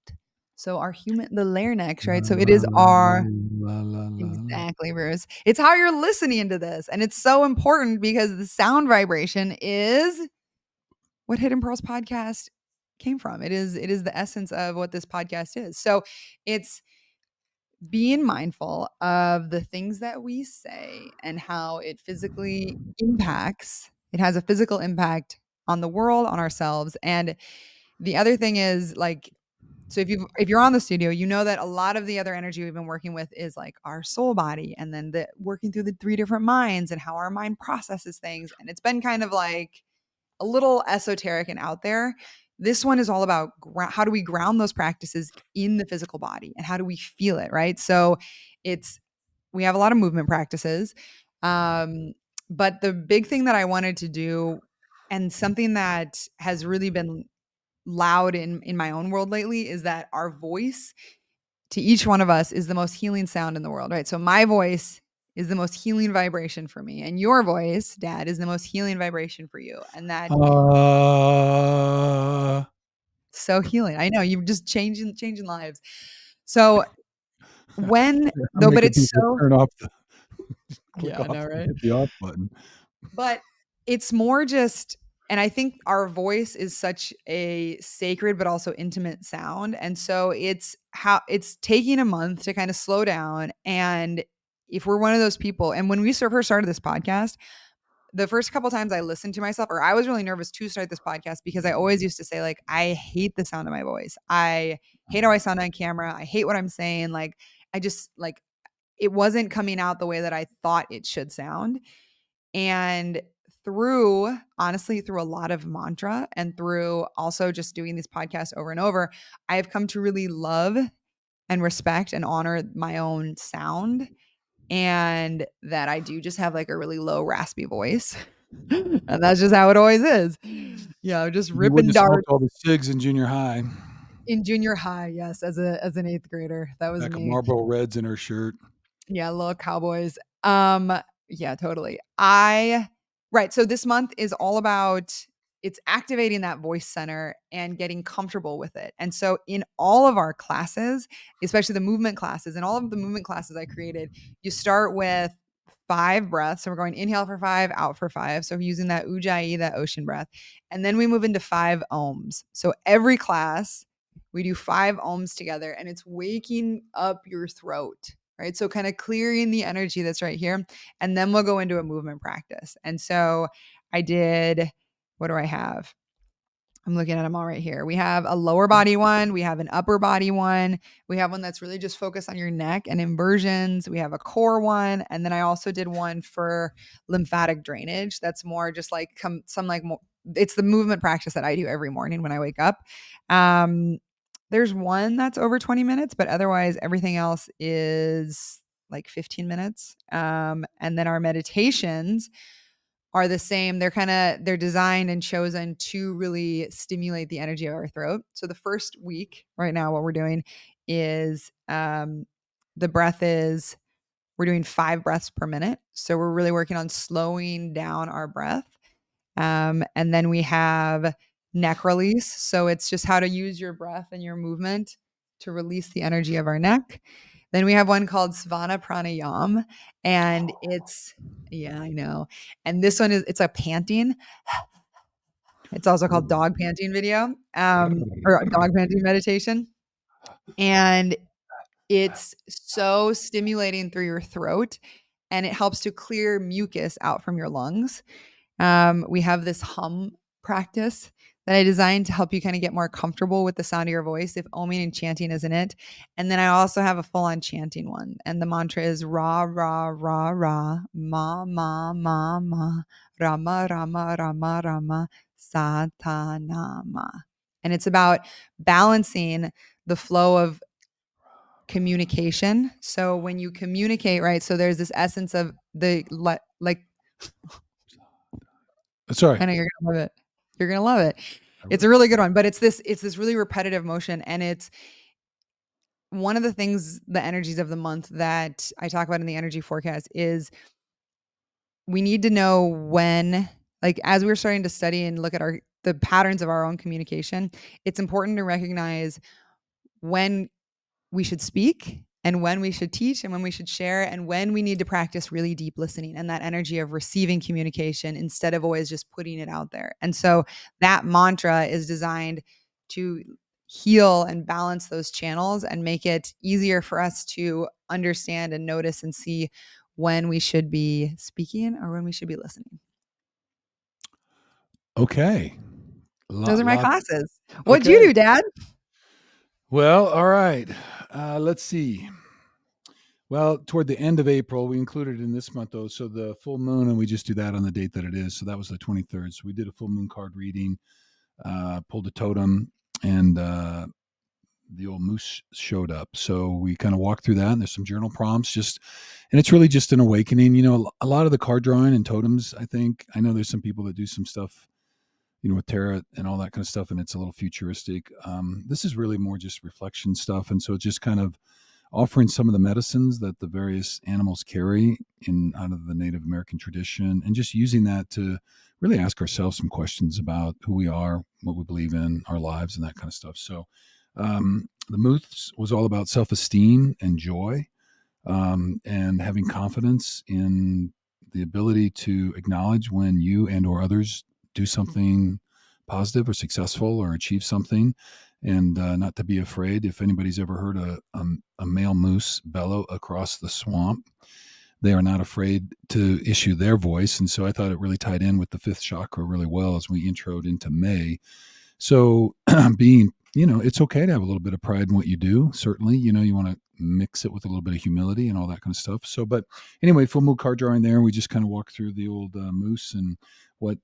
So the larynx, La, right? So it la, is la, our, la, la, la, la. exactly, Bruce. It's how you're listening to this. And it's so important because the sound vibration is what Hidden Pearls podcast came from. It is the essence of what this podcast is. So it's being mindful of the things that we say and how it physically impacts, it has a physical impact on the world, on ourselves. And the other thing is, like, so if you're on the studio, you know that a lot of the other energy we've been working with is like our soul body, and then the working through the three different minds and how our mind processes things. And it's been kind of like a little esoteric and out there. This one is all about how do we ground those practices in the physical body and how do we feel it, right? So it's we have a lot of movement practices. Um, but the big thing that I wanted to do and something that has really been loud in my own world lately is that our voice to each one of us is the most healing sound in the world, right? So my voice is the most healing vibration for me, and your voice, Dad, is the most healing vibration for you, and that Uh, so healing. I know you're just changing lives. So when I'm though, but making it's people so turn off the click yeah, I off, know, right? hit the off button. But it's more just and I think our voice is such a sacred but also intimate sound. And so it's taking a month to kind of slow down. And if we're one of those people, and when we first started this podcast, the first couple times I listened to myself, or I was really nervous to start this podcast because I always used to say, like, I hate the sound of my voice. I hate how I sound on camera. I hate what I'm saying. Like, I just like it wasn't coming out the way that I thought it should sound. And honestly, through a lot of mantra and through also just doing these podcasts over and over, I've come to really love and respect and honor my own sound and that I do just have like a really low, raspy voice. And that's just how it always is. Yeah, just You wouldn't ripping have smoked darts all the cigs in junior high. in junior high. Yes, as an eighth grader, that was Pack of me. Marlboro Reds in her shirt. Yeah, little cowboys. Um, yeah, totally. I right. So this month is all about it's activating that voice center and getting comfortable with it. And so in all of our classes, especially the movement classes and all of the movement classes I created, you start with 5 breaths. So we're going inhale for 5, out for 5. So using that ujjayi, that ocean breath. And then we move into 5 ohms. So every class we do 5 ohms together and it's waking up your throat, right? So kind of clearing the energy that's right here. And then we'll go into a movement practice. And so I did, what do I have? I'm looking at them all right here. We have a lower body one, we have an upper body one, we have one that's really just focused on your neck and inversions, we have a core one, and then I also did one for lymphatic drainage. That's more just like some like more, it's the movement practice that I do every morning when I wake up. Um, there's one that's over 20 minutes, but otherwise everything else is like 15 minutes. And then our meditations are the same. They're designed and chosen to really stimulate the energy of our throat. So the first week, right now, what we're doing is the breath is we're doing 5 breaths per minute. So we're really working on slowing down our breath. And then we have neck release. So it's just how to use your breath and your movement to release the energy of our neck. Then we have one called Svana Pranayam, and it's yeah, I know. And this one is it's a panting. It's also called dog panting video, or dog panting meditation. And it's so stimulating through your throat and it helps to clear mucus out from your lungs. We have this hum practice that I designed to help you kind of get more comfortable with the sound of your voice if oming and chanting isn't it. And then I also have a full on chanting one. And the mantra is ra, ra, ra, ra, ma, ma, ma, ma, rama, rama, rama, rama, satanama. And it's about balancing the flow of communication. So when you communicate, right? So there's this essence of like Sorry. I know you're gonna love it. You're gonna love it. I It's will. a really good one, but it's this really repetitive motion, and it's one of the things, the energies of the month that I talk about in the energy forecast is we need to know when, like as we're starting to study and look at the patterns of our own communication, it's important to recognize when we should speak and when we should teach and when we should share and when we need to practice really deep listening and that energy of receiving communication instead of always just putting it out there. And so that mantra is designed to heal and balance those channels and make it easier for us to understand and notice and see when we should be speaking or when we should be listening. Okay. Those are my Lot. classes. What'd you Okay. do, Dad? Well, all right. Let's see. Well, toward the end of April, we included in this month though. So the full moon, and we just do that on the date that it is. So that was the 23rd. So we did a full moon card reading, pulled a totem, and the old moose showed up. So we kind of walked through that, and there's some journal prompts. And it's really just an awakening. A lot of the card drawing and totems. I know there's some people that do some stuff, with tarot and all that kind of stuff, and it's a little futuristic. This is really more just reflection stuff, and so it's just kind of offering some of the medicines that the various animals carry in out of the Native American tradition, and just using that to really ask ourselves some questions about who we are, what we believe in, our lives, and that kind of stuff. So, the Moods was all about self-esteem and joy, and having confidence in the ability to acknowledge when you and or others do something positive or successful or achieve something, and not to be afraid. If anybody's ever heard a male moose bellow across the swamp, they are not afraid to issue their voice. And so I thought it really tied in with the fifth chakra really well as we introed into May. So being, it's okay to have a little bit of pride in what you do. Certainly, you want to mix it with a little bit of humility and all that kind of stuff. So, but anyway, full moon card drawing there. We just kind of walked through the old moose and what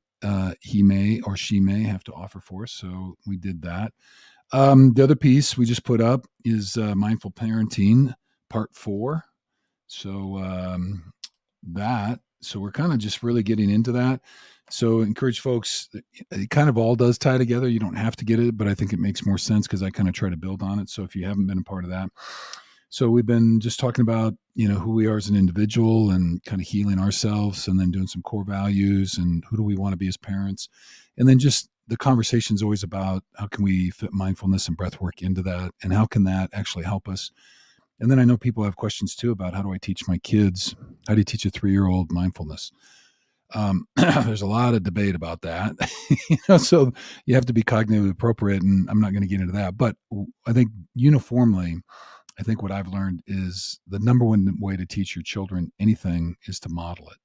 he may or she may have to offer for us. So we did that. The other piece we just put up is mindful parenting part 4. So so we're kind of just really getting into that. So encourage folks. It kind of all does tie together. You don't have to get it, but I think it makes more sense because I kind of try to build on it. So if you haven't been a part of that, so we've been just talking about who we are as an individual and kind of healing ourselves, and then doing some core values and who do we want to be as parents, and then just the conversation is always about how can we fit mindfulness and breath work into that, and how can that actually help us. And then I know people have questions too about how do I teach my kids? How do you teach a 3-year-old mindfulness? There's a lot of debate about that, so you have to be cognitively appropriate, and I'm not going to get into that. But I think uniformly, I think what I've learned is the number one way to teach your children anything is to model it.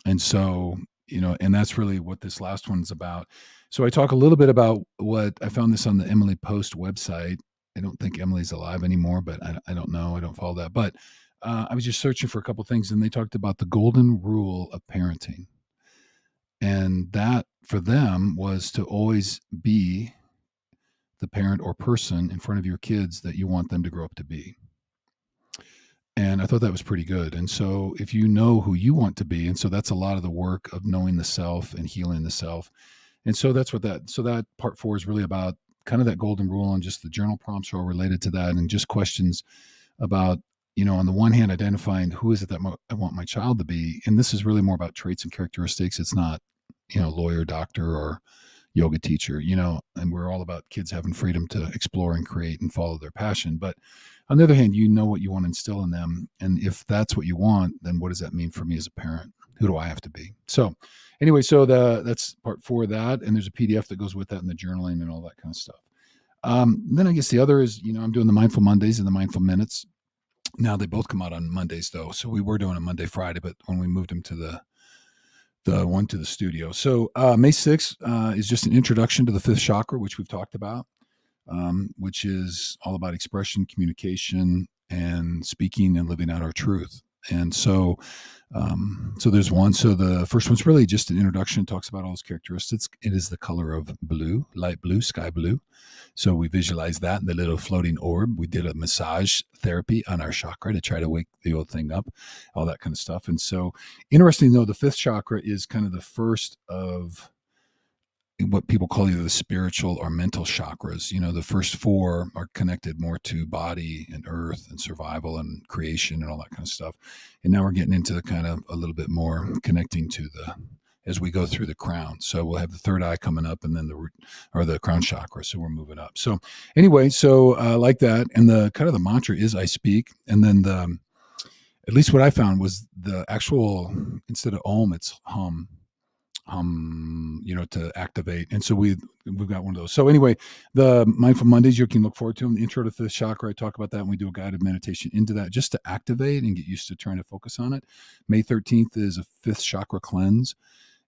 And so, and that's really what this last one's about. So I talk a little bit about what I found this on the Emily Post website. I don't think Emily's alive anymore, but I don't know. I don't follow that. But I was just searching for a couple things, and they talked about the golden rule of parenting. And that for them was to always be the parent or person in front of your kids that you want them to grow up to be. And I thought that was pretty good. And so if you know who you want to be, and so that's a lot of the work of knowing the self and healing the self. And so that's what that part 4 is really about, kind of that golden rule, and just the journal prompts are all related to that, and just questions about, on the one hand, identifying who is it that I want my child to be. And this is really more about traits and characteristics. It's not, lawyer, doctor, or yoga teacher, and we're all about kids having freedom to explore and create and follow their passion. But on the other hand, what you want to instill in them. And if that's what you want, then what does that mean for me as a parent? Who do I have to be? So anyway, so that's part 4 of that. And there's a PDF that goes with that, and the journaling and all that kind of stuff. Then I guess the other is, I'm doing the Mindful Mondays and the Mindful Minutes. Now they both come out on Mondays though. So we were doing a Monday, Friday, but when we moved them to the one to the studio. So May 6th is just an introduction to the fifth chakra, which we've talked about, which is all about expression, communication, and speaking and living out our truth. And so, so there's one. So the first one's really just an introduction, talks about all those characteristics. It is the color of blue, light blue, sky blue. So we visualize that in the little floating orb. We did a massage therapy on our chakra to try to wake the old thing up, all that kind of stuff. And so, interesting though, the fifth chakra is kind of the first of what people call either the spiritual or mental chakras. The first 4 are connected more to body and earth and survival and creation and all that kind of stuff. And now we're getting into the kind of a little bit more connecting to as we go through the crown. So we'll have the third eye coming up, and then the crown chakra. So we're moving up. So anyway, so like that. And the kind of the mantra is I speak. And then at least what I found was the actual, instead of Om, it's hum, to activate. And so we've got one of those. So anyway, the Mindful Mondays, you can look forward to them. The intro to fifth chakra, I talk about that, and we do a guided meditation into that just to activate and get used to trying to focus on it. May 13th is a fifth chakra cleanse.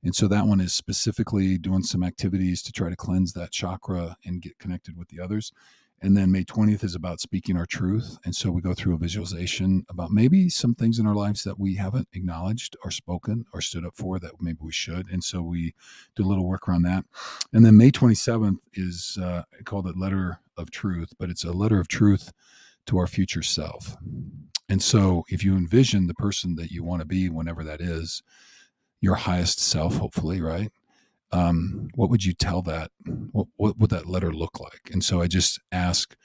And so that one is specifically doing some activities to try to cleanse that chakra and get connected with the others. And then May 20th is about speaking our truth. And so we go through a visualization about maybe some things in our lives that we haven't acknowledged or spoken or stood up for that maybe we should. And so we do a little work around that. And then May 27th is I called it Letter of Truth, but it's a letter of truth to our future self. And so if you envision the person that you want to be, whenever that is, your highest self, hopefully, right? What would you tell that? What would that letter look like? And so I just ask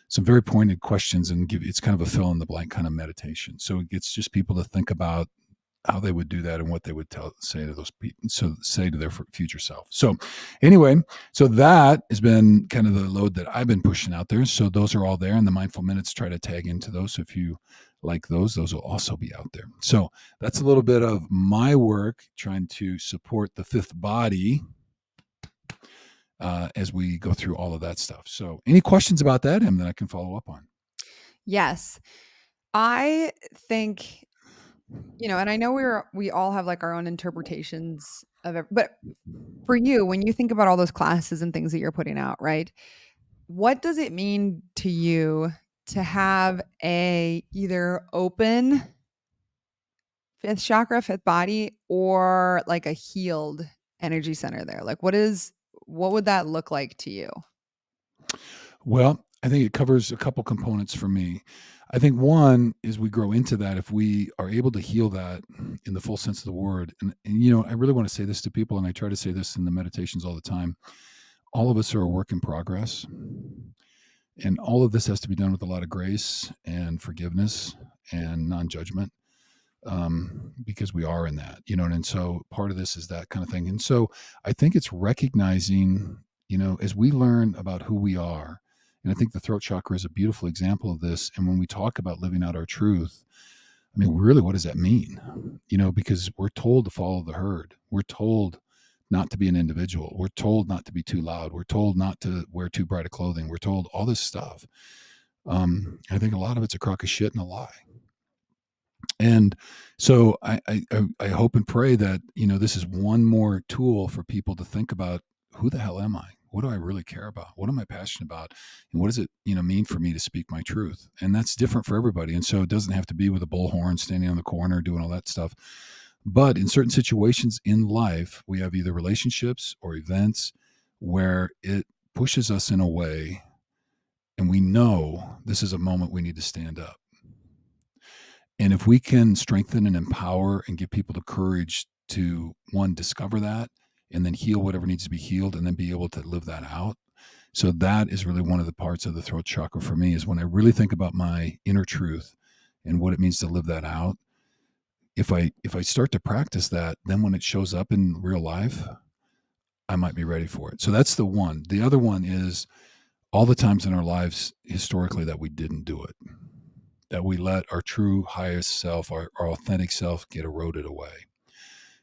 some very pointed questions and give it's kind of a fill in the blank kind of meditation. So it gets just people to think about how they would do that and what they would say to those people, so say to their future self. So anyway, so that has been kind of the load that I've been pushing out there. So those are all there, and the mindful minutes try to tag into those. So if you like those will also be out there. So that's a little bit of my work trying to support the fifth body as we go through all of that stuff. So any questions about that, Em, that I can follow up on? Yes. I think, and I know we all have like our own interpretations of it, but for you, when you think about all those classes and things that you're putting out, right? What does it mean to you to have a either open fifth chakra, fifth body, or like a healed energy center there? Like what would that look like to you? Well, I think it covers a couple components for me. I think one is we grow into that if we are able to heal that in the full sense of the word. And I really want to say this to people, and I try to say this in the meditations all the time. All of us are a work in progress. And all of this has to be done with a lot of grace and forgiveness and non judgment, because we are in that, and so part of this is that kind of thing. And so I think it's recognizing, as we learn about who we are, and I think the throat chakra is a beautiful example of this. And when we talk about living out our truth, I mean, really, what does that mean? Because we're told to follow the herd. We're told not to be an individual. We're told not to be too loud. We're told not to wear too bright of clothing. We're told all this stuff. I think a lot of it's a crock of shit and a lie. And so I hope and pray that this is one more tool for people to think about, who the hell am I? What do I really care about? What am I passionate about? And what does it mean for me to speak my truth? And that's different for everybody. And so it doesn't have to be with a bullhorn standing on the corner doing all that stuff. But in certain situations in life, we have either relationships or events where it pushes us in a way, and we know this is a moment we need to stand up. And if we can strengthen and empower and give people the courage to, one, discover that, and then heal whatever needs to be healed, and then be able to live that out. So that is really one of the parts of the throat chakra for me, is when I really think about my inner truth and what it means to live that out. If I start to practice that, then when it shows up in real life, I might be ready for it. So that's the one. The other one is all the times in our lives historically that we didn't do it, that we let our true highest self, our authentic self, get eroded away.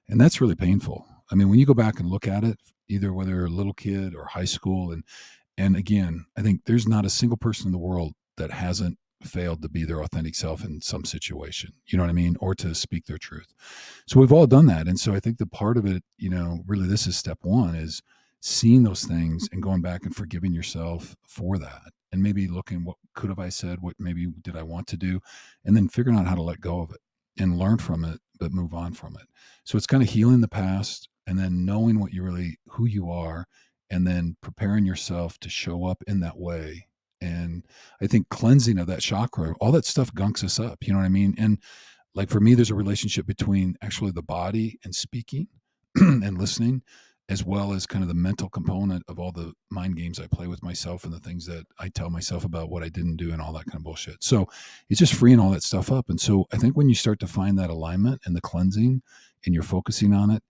And that's really painful. I mean, when you go back and look at it, either whether you're a little kid or high school, and again, I think there's not a single person in the world that hasn't failed to be their authentic self in some situation, you know what I mean? Or to speak their truth. So we've all done that. And so I think the part of it, really this is step one, is seeing those things and going back and forgiving yourself for that. And maybe looking, what could have I said? What maybe did I want to do? And then figuring out how to let go of it and learn from it, but move on from it. So it's kind of healing the past and then knowing who you are, and then preparing yourself to show up in that way. And I think cleansing of that chakra, all that stuff gunks us up. You know what I mean? And like for me, there's a relationship between actually the body and speaking and listening, as well as kind of the mental component of all the mind games I play with myself and the things that I tell myself about what I didn't do and all that kind of bullshit. So it's just freeing all that stuff up. And so I think when you start to find that alignment and the cleansing and you're focusing on it,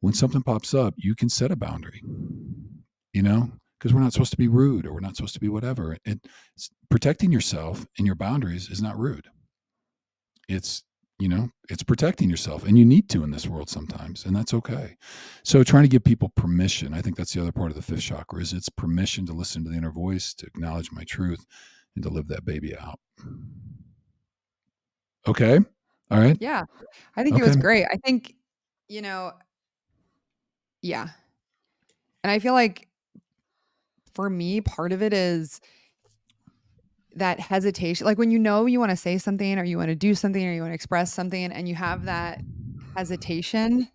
when something pops up, you can set a boundary, because we're not supposed to be rude, or we're not supposed to be whatever. Protecting yourself and your boundaries is not rude. It's, it's protecting yourself, and you need to in this world sometimes, and that's okay. So trying to give people permission, I think that's the other part of the fifth chakra, is it's permission to listen to the inner voice, to acknowledge my truth, and to live that baby out. Okay. All right. Yeah. I think it Okay. was great. I think, you know, yeah. And I feel like for me, part of it is that hesitation, like when you know you want to say something or you want to do something or you want to express something and you have that hesitation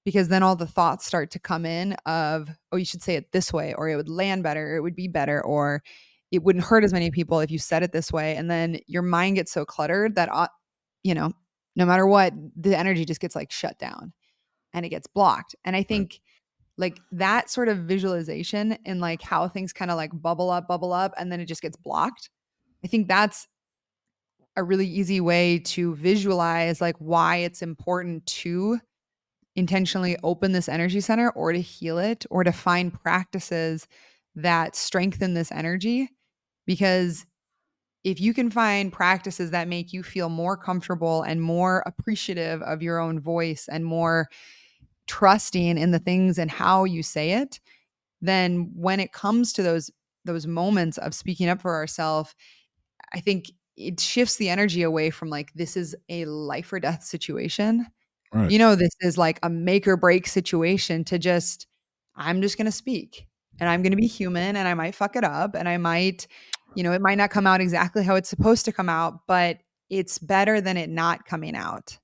because then all the thoughts start to come in of, oh, you should say it this way, or it would land better, or it would be better, or it wouldn't hurt as many people if you said it this way. And then your mind gets so cluttered that, you know, no matter what, the energy just gets like shut down and it gets blocked. And I Right. think like that sort of visualization and like how things kind of like bubble up, and then it just gets blocked. I think that's a really easy way to visualize like why it's important to intentionally open this energy center or to heal it or to find practices that strengthen this energy. Because if you can find practices that make you feel more comfortable and more appreciative of your own voice and more trusting in the things and how you say it, then when it comes to those moments of speaking up for ourselves, I think it shifts the energy away from like this is a life or death situation. Right. This is like a make or break situation to just I'm just going to speak and I'm going to be human and I might fuck it up and I might it might not come out exactly how it's supposed to come out, but it's better than it not coming out.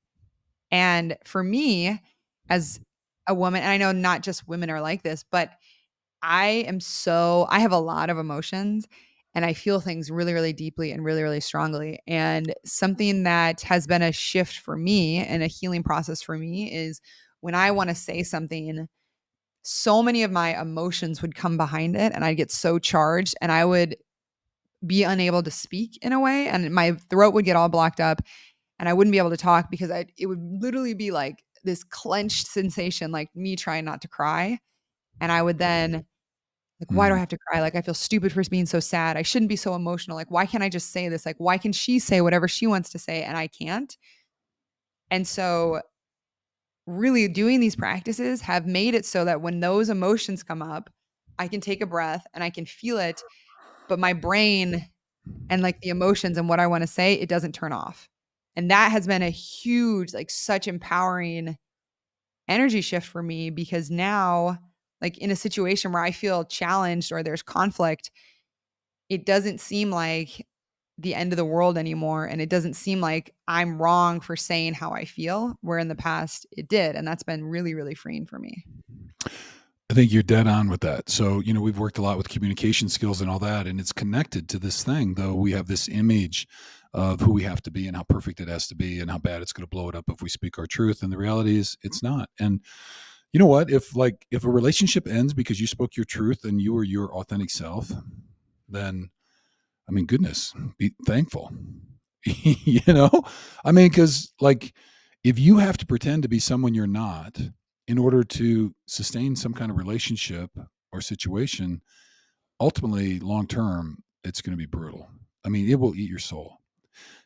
And for me as a woman, and I know not just women are like this, but I have a lot of emotions and I feel things really, really deeply and really, really strongly. And something that has been a shift for me and a healing process for me is when I want to say something, so many of my emotions would come behind it and I'd get so charged and I would be unable to speak in a way and my throat would get all blocked up and I wouldn't be able to talk because it would literally be like this clenched sensation, like me trying not to cry. And I would then like, why do I Mhm. have to cry? Like, I feel stupid for being so sad. I shouldn't be so emotional. Like, why can't I just say this? Like, why can she say whatever she wants to say and I can't? And so, really doing these practices have made it so that when those emotions come up, I can take a breath and I can feel it, but my brain and like the emotions and what I want to say, it doesn't turn off. And that has been a huge, like, such empowering energy shift for me because now, like, in a situation where I feel challenged or there's conflict, it doesn't seem like the end of the world anymore, and it doesn't seem like I'm wrong for saying how I feel, where in the past it did, and that's been really, really freeing for me. I think you're dead on with that. So, we've worked a lot with communication skills and all that, and it's connected to this thing, though. We have this image of who we have to be and how perfect it has to be and how bad it's going to blow it up if we speak our truth. And the reality is it's not. And you know what? If a relationship ends because you spoke your truth and you were your authentic self, then I mean, goodness, be thankful. you know? I mean, because like if you have to pretend to be someone you're not in order to sustain some kind of relationship or situation, ultimately long term, it's going to be brutal. I mean, it will eat your soul.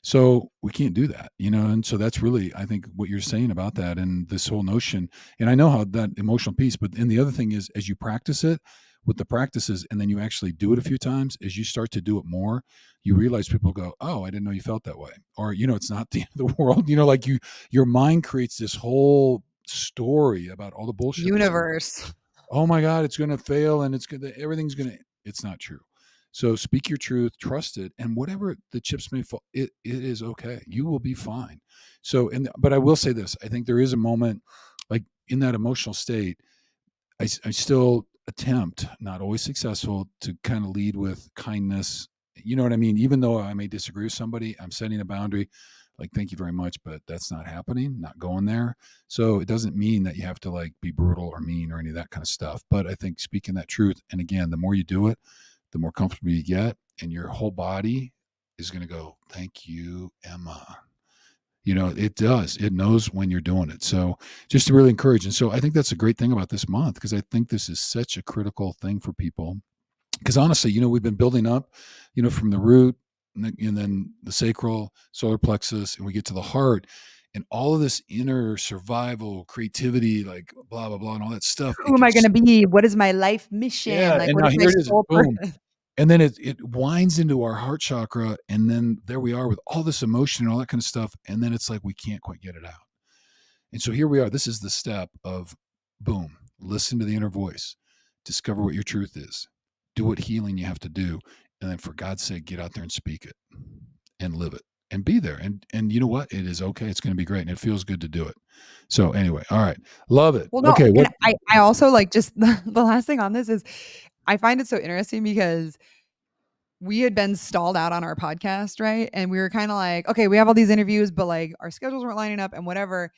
So we can't do that, and so that's really, I think, what you're saying about that and this whole notion. And I know how that emotional piece, but and the other thing is, as you practice it with the practices, and then you actually do it a few times, as you start to do it more, you realize people go, "Oh, I didn't know you felt that way," or it's not the end of the world. Like your mind creates this whole story about all the bullshit that's going on. Universe. Oh my God, it's going to fail and everything's going to, it's not true. So speak your truth, trust it, and whatever the chips may fall, it is okay. You will be fine. So, but I will say this, I think there is a moment like in that emotional state, I still attempt, not always successful, to kind of lead with kindness. You know what I mean? Even though I may disagree with somebody, I'm setting a boundary. Like, thank you very much, but that's not happening, not going there. So it doesn't mean that you have to like be brutal or mean or any of that kind of stuff. But I think speaking that truth, and again, the more you do it, the more comfortable you get, and your whole body is going to go, thank you, Emma. It does. It knows when you're doing it. So just to really encourage. And so I think that's a great thing about this month because I think this is such a critical thing for people. Because honestly, we've been building up, from the root and then the sacral, solar plexus, and we get to the heart. And all of this inner survival, creativity, like blah, blah, blah, and all that stuff, Who it am I gets, gonna be? What is my life mission? yeah. Like, And what now is my here it is, sole boom. purpose? And then it winds into our heart chakra. And then there we are with all this emotion and all that kind of stuff. And then it's like we can't quite get it out. And so here we are. This is the step of boom, listen to the inner voice, discover what your truth is, do what healing you have to do. and then for God's sake, get out there and speak it and live it and be there. And you know what? It is okay. It's going to be great, and it feels good to do it. So anyway, all right, love it. Well, no, Okay, and what? I also like just the last thing on this is I find it so interesting because we had been stalled out on our podcast, right? And we were kind of like, okay, we have all these interviews, but like our schedules weren't lining up and whatever.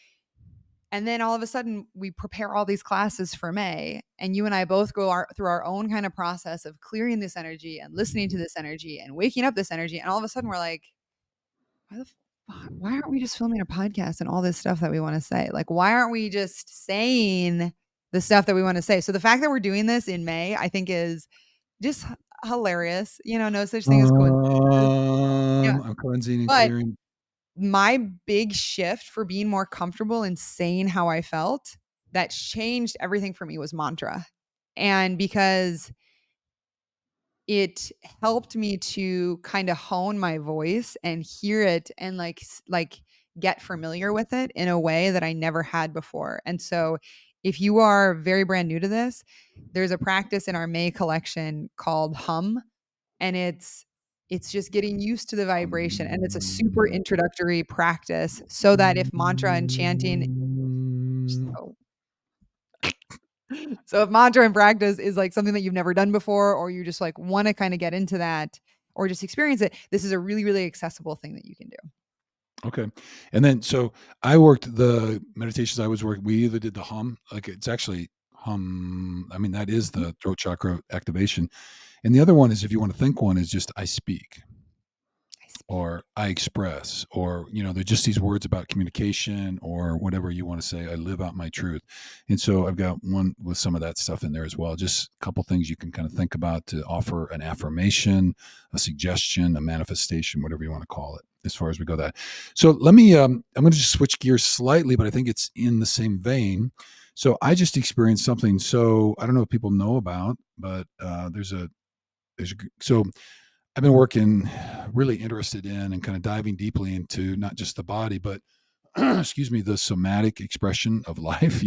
And then all of a sudden, we prepare all these classes for May, and you and I both through our own kind of process of clearing this energy and listening to this energy and waking up this energy. And all of a sudden, we're like, why the why aren't we just filming a podcast and all this stuff that we want to say? Like, why aren't we just saying the stuff that we want to say? So the fact that we're doing this in May, I think, is just hilarious. You know, no such thing as coincidences. Yeah, I'm cleansing and but clearing. my big shift for being more comfortable in saying how I felt that changed everything for me was mantra. And because it helped me to kind of hone my voice and hear it and like get familiar with it in a way that I never had before. And so if you are very brand new to this, there's a practice in our May collection called hum, and it's just getting used to the vibration, and it's a super introductory practice so that if mantra and chanting so so if mantra and practice is like something that you've never done before, or you just like want to kind of get into that or just experience it, this is a really, really accessible thing that you can do. Okay. And then so I worked the meditations I was working, we either did the hum, like it's actually hum. I mean, that is Mhm. the throat chakra activation. And the other one is if you want to think one is just I speak I speak. or I express, or, they're just these words about communication or whatever you want to say. I live out my truth. And so I've got one with some of that stuff in there as well. Just a couple things you can kind of think about to offer an affirmation, a suggestion, a manifestation, whatever you want to call it, as far as we go that. So let me, I'm going to just switch gears slightly, but I think it's in the same vein. So I just experienced something. So I don't know if people know about, but so I've been working really interested in and kind of diving deeply into not just the body, but excuse me, the somatic expression of life,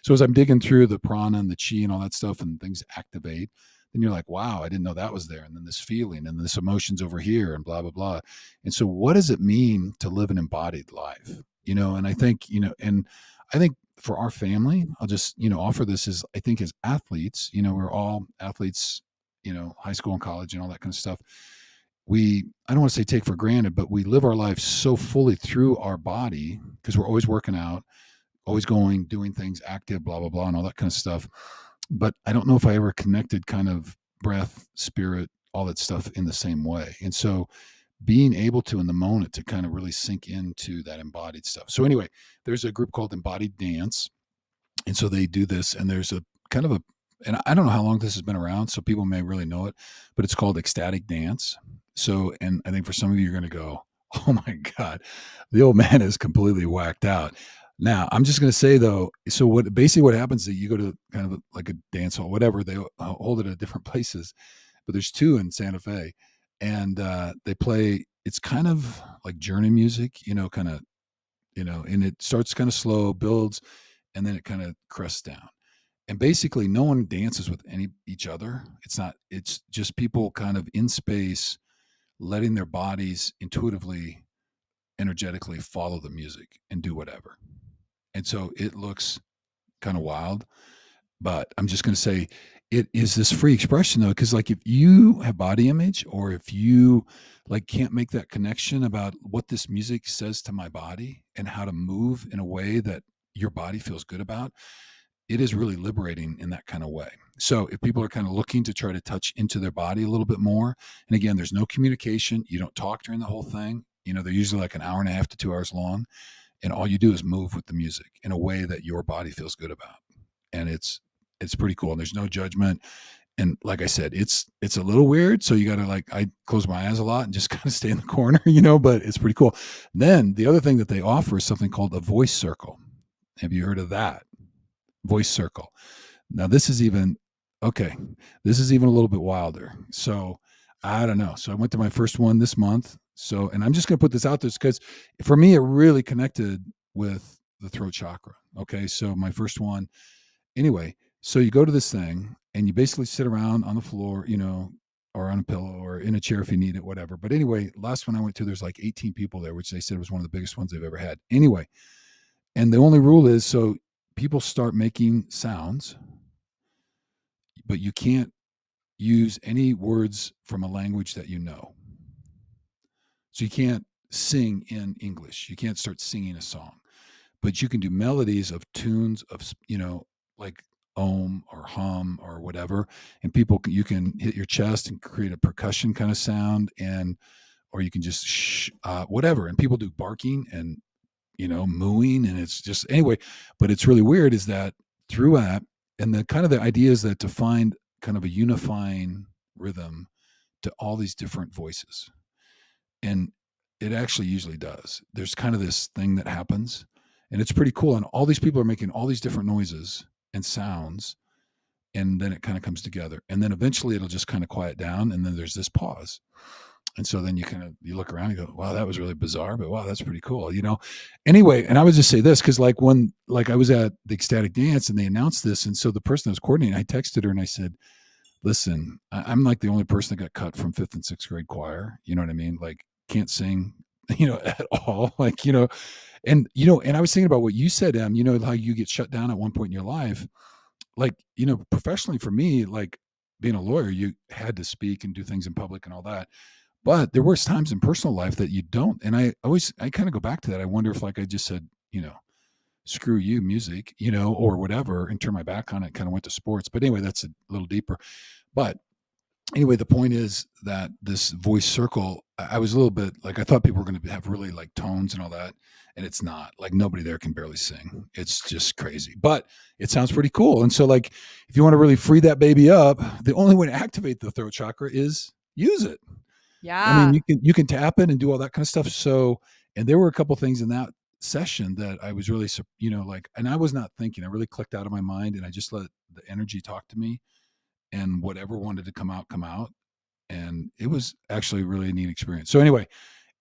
So as I'm digging through the prana and the chi and all that stuff and things activate, then you're like, wow, I didn't know that was there. And then this feeling and this emotions over here and blah, blah, blah. And so what does it mean to live an embodied life? And I think, and I think for our family, I'll just, offer this as I think as athletes, we're all athletes, high school and college and all that kind of stuff. I don't want to say take for granted, but we live our lives so fully through our body because we're always working out, always going, doing things active, blah, blah, blah, and all that kind of stuff. But I don't know if I ever connected kind of breath, spirit, all that stuff in the same way. And so being able to in the moment to kind of really sink into that embodied stuff. So anyway, there's a group called Embodied Dance, and so they do this, and there's a kind of a, and I don't know how long this has been around, so people may really know it, but it's called ecstatic dance. So, and I think for some of you, you're going to go, oh my God, the old man is completely whacked out. Now, I'm just going to say though, so what happens is that you go to kind of like a dance hall, whatever, they hold it at different places, but there's two in Santa Fe, and they play, it's kind of like journey music, kind of, and it starts kind of slow, builds, and then it kind of crests down. And basically no one dances with each other. It's just people kind of in space letting their bodies intuitively, energetically follow the music and do whatever. And so it looks kind of wild, but I'm just going to say it is this free expression though, because like if you have body image or if you like can't make that connection about what this music says to my body and how to move in a way that your body feels good about, it is really liberating in that kind of way. So if people are kind of looking to try to touch into their body a little bit more, and again, there's no communication, you don't talk during the whole thing. They're usually like an hour and a half to 2 hours long, and all you do is move with the music in a way that your body feels good about. And it's pretty cool. And there's no judgment. And like I said, it's a little weird. So you gotta like I close my eyes a lot and just kind of stay in the corner, but it's pretty cool. Then the other thing that they offer is something called a voice circle. Have you heard of that? Voice circle. Now this is even okay. This is even a little bit wilder. So I don't know. So I went to my first one this month. So and I'm just going to put this out there because for me it really connected with the throat chakra. Okay, so my first one. Anyway, so you go to this thing and you basically sit around on the floor, or on a pillow or in a chair if you need it, whatever. But anyway, last one I went to, there's like 18 people there, which they said was one of the biggest ones they've ever had. Anyway, and the only rule is so people start making sounds, but you can't use any words from a language that you know. So you can't sing in English. You can't start singing a song, but you can do melodies of tunes of, like or hum or whatever. And you can hit your chest and create a percussion kind of sound, or you can just whatever. And people do barking and, mooing, and it's just anyway. But it's really weird is that through that, and the idea is that to find kind of a unifying rhythm to all these different voices, and it actually usually does. There's kind of this thing that happens, and it's pretty cool. And all these people are making all these different noises and sounds, and then it kind of comes together. And then eventually it'll just kind of quiet down, and then there's this pause. And so then you look around and go, wow, that was really bizarre, but wow, that's pretty cool. Anyway, and I would just say this because like I was at the ecstatic dance and they announced this, and so the person that was coordinating, I texted her and I said, listen, I'm like the only person that got cut from fifth and sixth grade choir. You know what I mean? Like can't sing, at all. Like, and I was thinking about what you said, Em, how you get shut down at one point in your life. Like, professionally for me, like being a lawyer, you had to speak and do things in public and all that. But there was times in personal life that you don't. And I kind of go back to that. I wonder if like I just said, screw you, music, or whatever, and turn my back on it, kind of went to sports. But anyway, that's a little deeper. But anyway, the point is that this voice circle, I was a little bit like, I thought people were going to have really like tones and all that. And it's not. Like nobody there can barely sing. It's just crazy, but it sounds pretty cool. And so like, if you want to really free that baby up, the only way to activate the throat chakra is use it. I mean, Yeah. you can tap it and do all that kind of stuff. So, and there were a couple things in that session that I was really, like, and I was not thinking. I really clicked out of my mind, and I just let the energy talk to me, and whatever wanted to come out, come out. And it was actually really a neat experience. So anyway,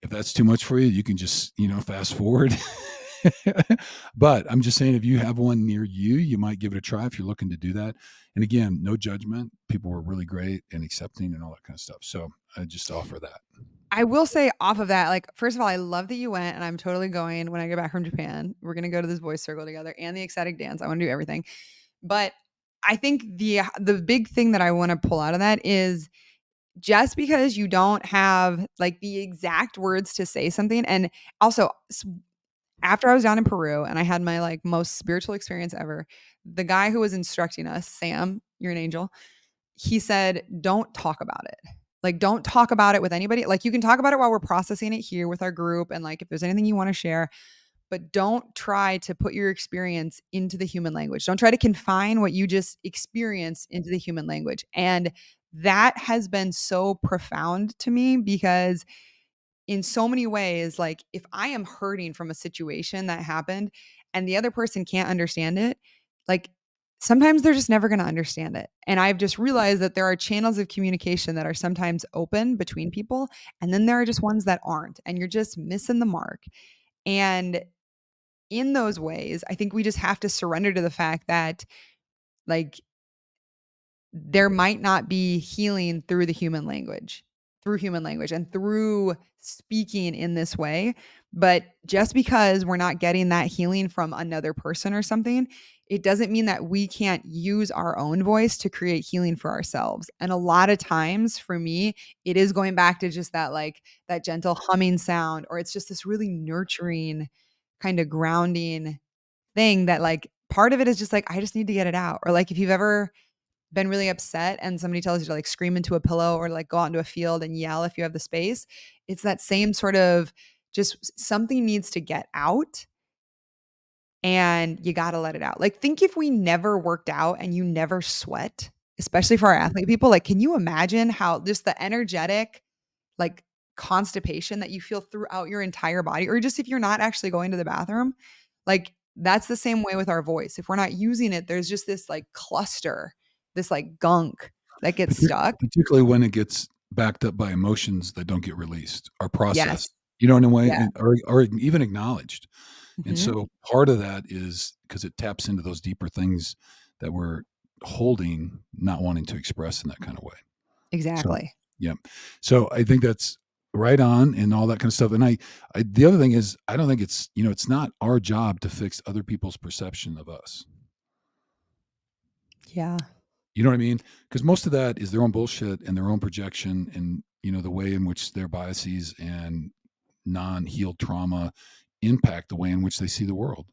if that's too much for you, you can just, fast forward. But I'm just saying, if you have one near you, you might give it a try if you're looking to do that. And again, no judgment. People were really great and accepting and all that kind of stuff. So I just offer that. I will say off of that, like, first of all, I love that you went, and I'm totally going when I get back from Japan. We're gonna go to this voice circle together and the ecstatic dance. I want to do everything. But I think the big thing that I want to pull out of that is just because you don't have like the exact words to say something, and also after I was down in Peru and I had my like most spiritual experience ever, the guy who was instructing us, Sam, you're an angel, he said, don't talk about it. Like, don't talk about it with anybody. Like, you can talk about it while we're processing it here with our group. And like, if there's anything you want to share, but don't try to put your experience into the human language. Don't try to confine what you just experienced into the human language. And that has been so profound to me because in so many ways, like if I am hurting from a situation that happened and the other person can't understand it, like sometimes they're just never going to understand it. And I've just realized that there are channels of communication that are sometimes open between people. And then there are just ones that aren't. And you're just missing the mark. And in those ways, I think we just have to surrender to the fact that, like, there might not be healing through the human language, through human language and through speaking in this way. But just because we're not getting that healing from another person or something, it doesn't mean that we can't use our own voice to create healing for ourselves. And a lot of times for me, it is going back to just that, like that gentle humming sound, or it's just this really nurturing kind of grounding thing that, like, part of it is just like, I just need to get it out. Or like if you've ever been really upset and somebody tells you to like scream into a pillow or like go out into a field and yell if you have the space, it's that same sort of just something needs to get out and you got to let it out. Like, think if we never worked out and you never sweat, especially for our athlete people, like, can you imagine how just the energetic, like, constipation that you feel throughout your entire body, or just if you're not actually going to the bathroom, like, that's the same way with our voice. If we're not using it, there's just this like cluster, this like gunk that gets stuck. Particularly when it gets backed up by emotions that don't get released or Yes. processed, in a way, Yeah. or even acknowledged. And Mhm. so part of that is because it taps into those deeper things that we're holding, not wanting to express in that kind of way. So Exactly. Yeah. So I think that's right on and all that kind of stuff. And the other thing is, I don't think it's, it's not our job to fix other people's perception of us. Yeah. You know what I mean? Because most of that is their own bullshit and their own projection and, the way in which their biases and non-healed trauma impact the way in which they see the world.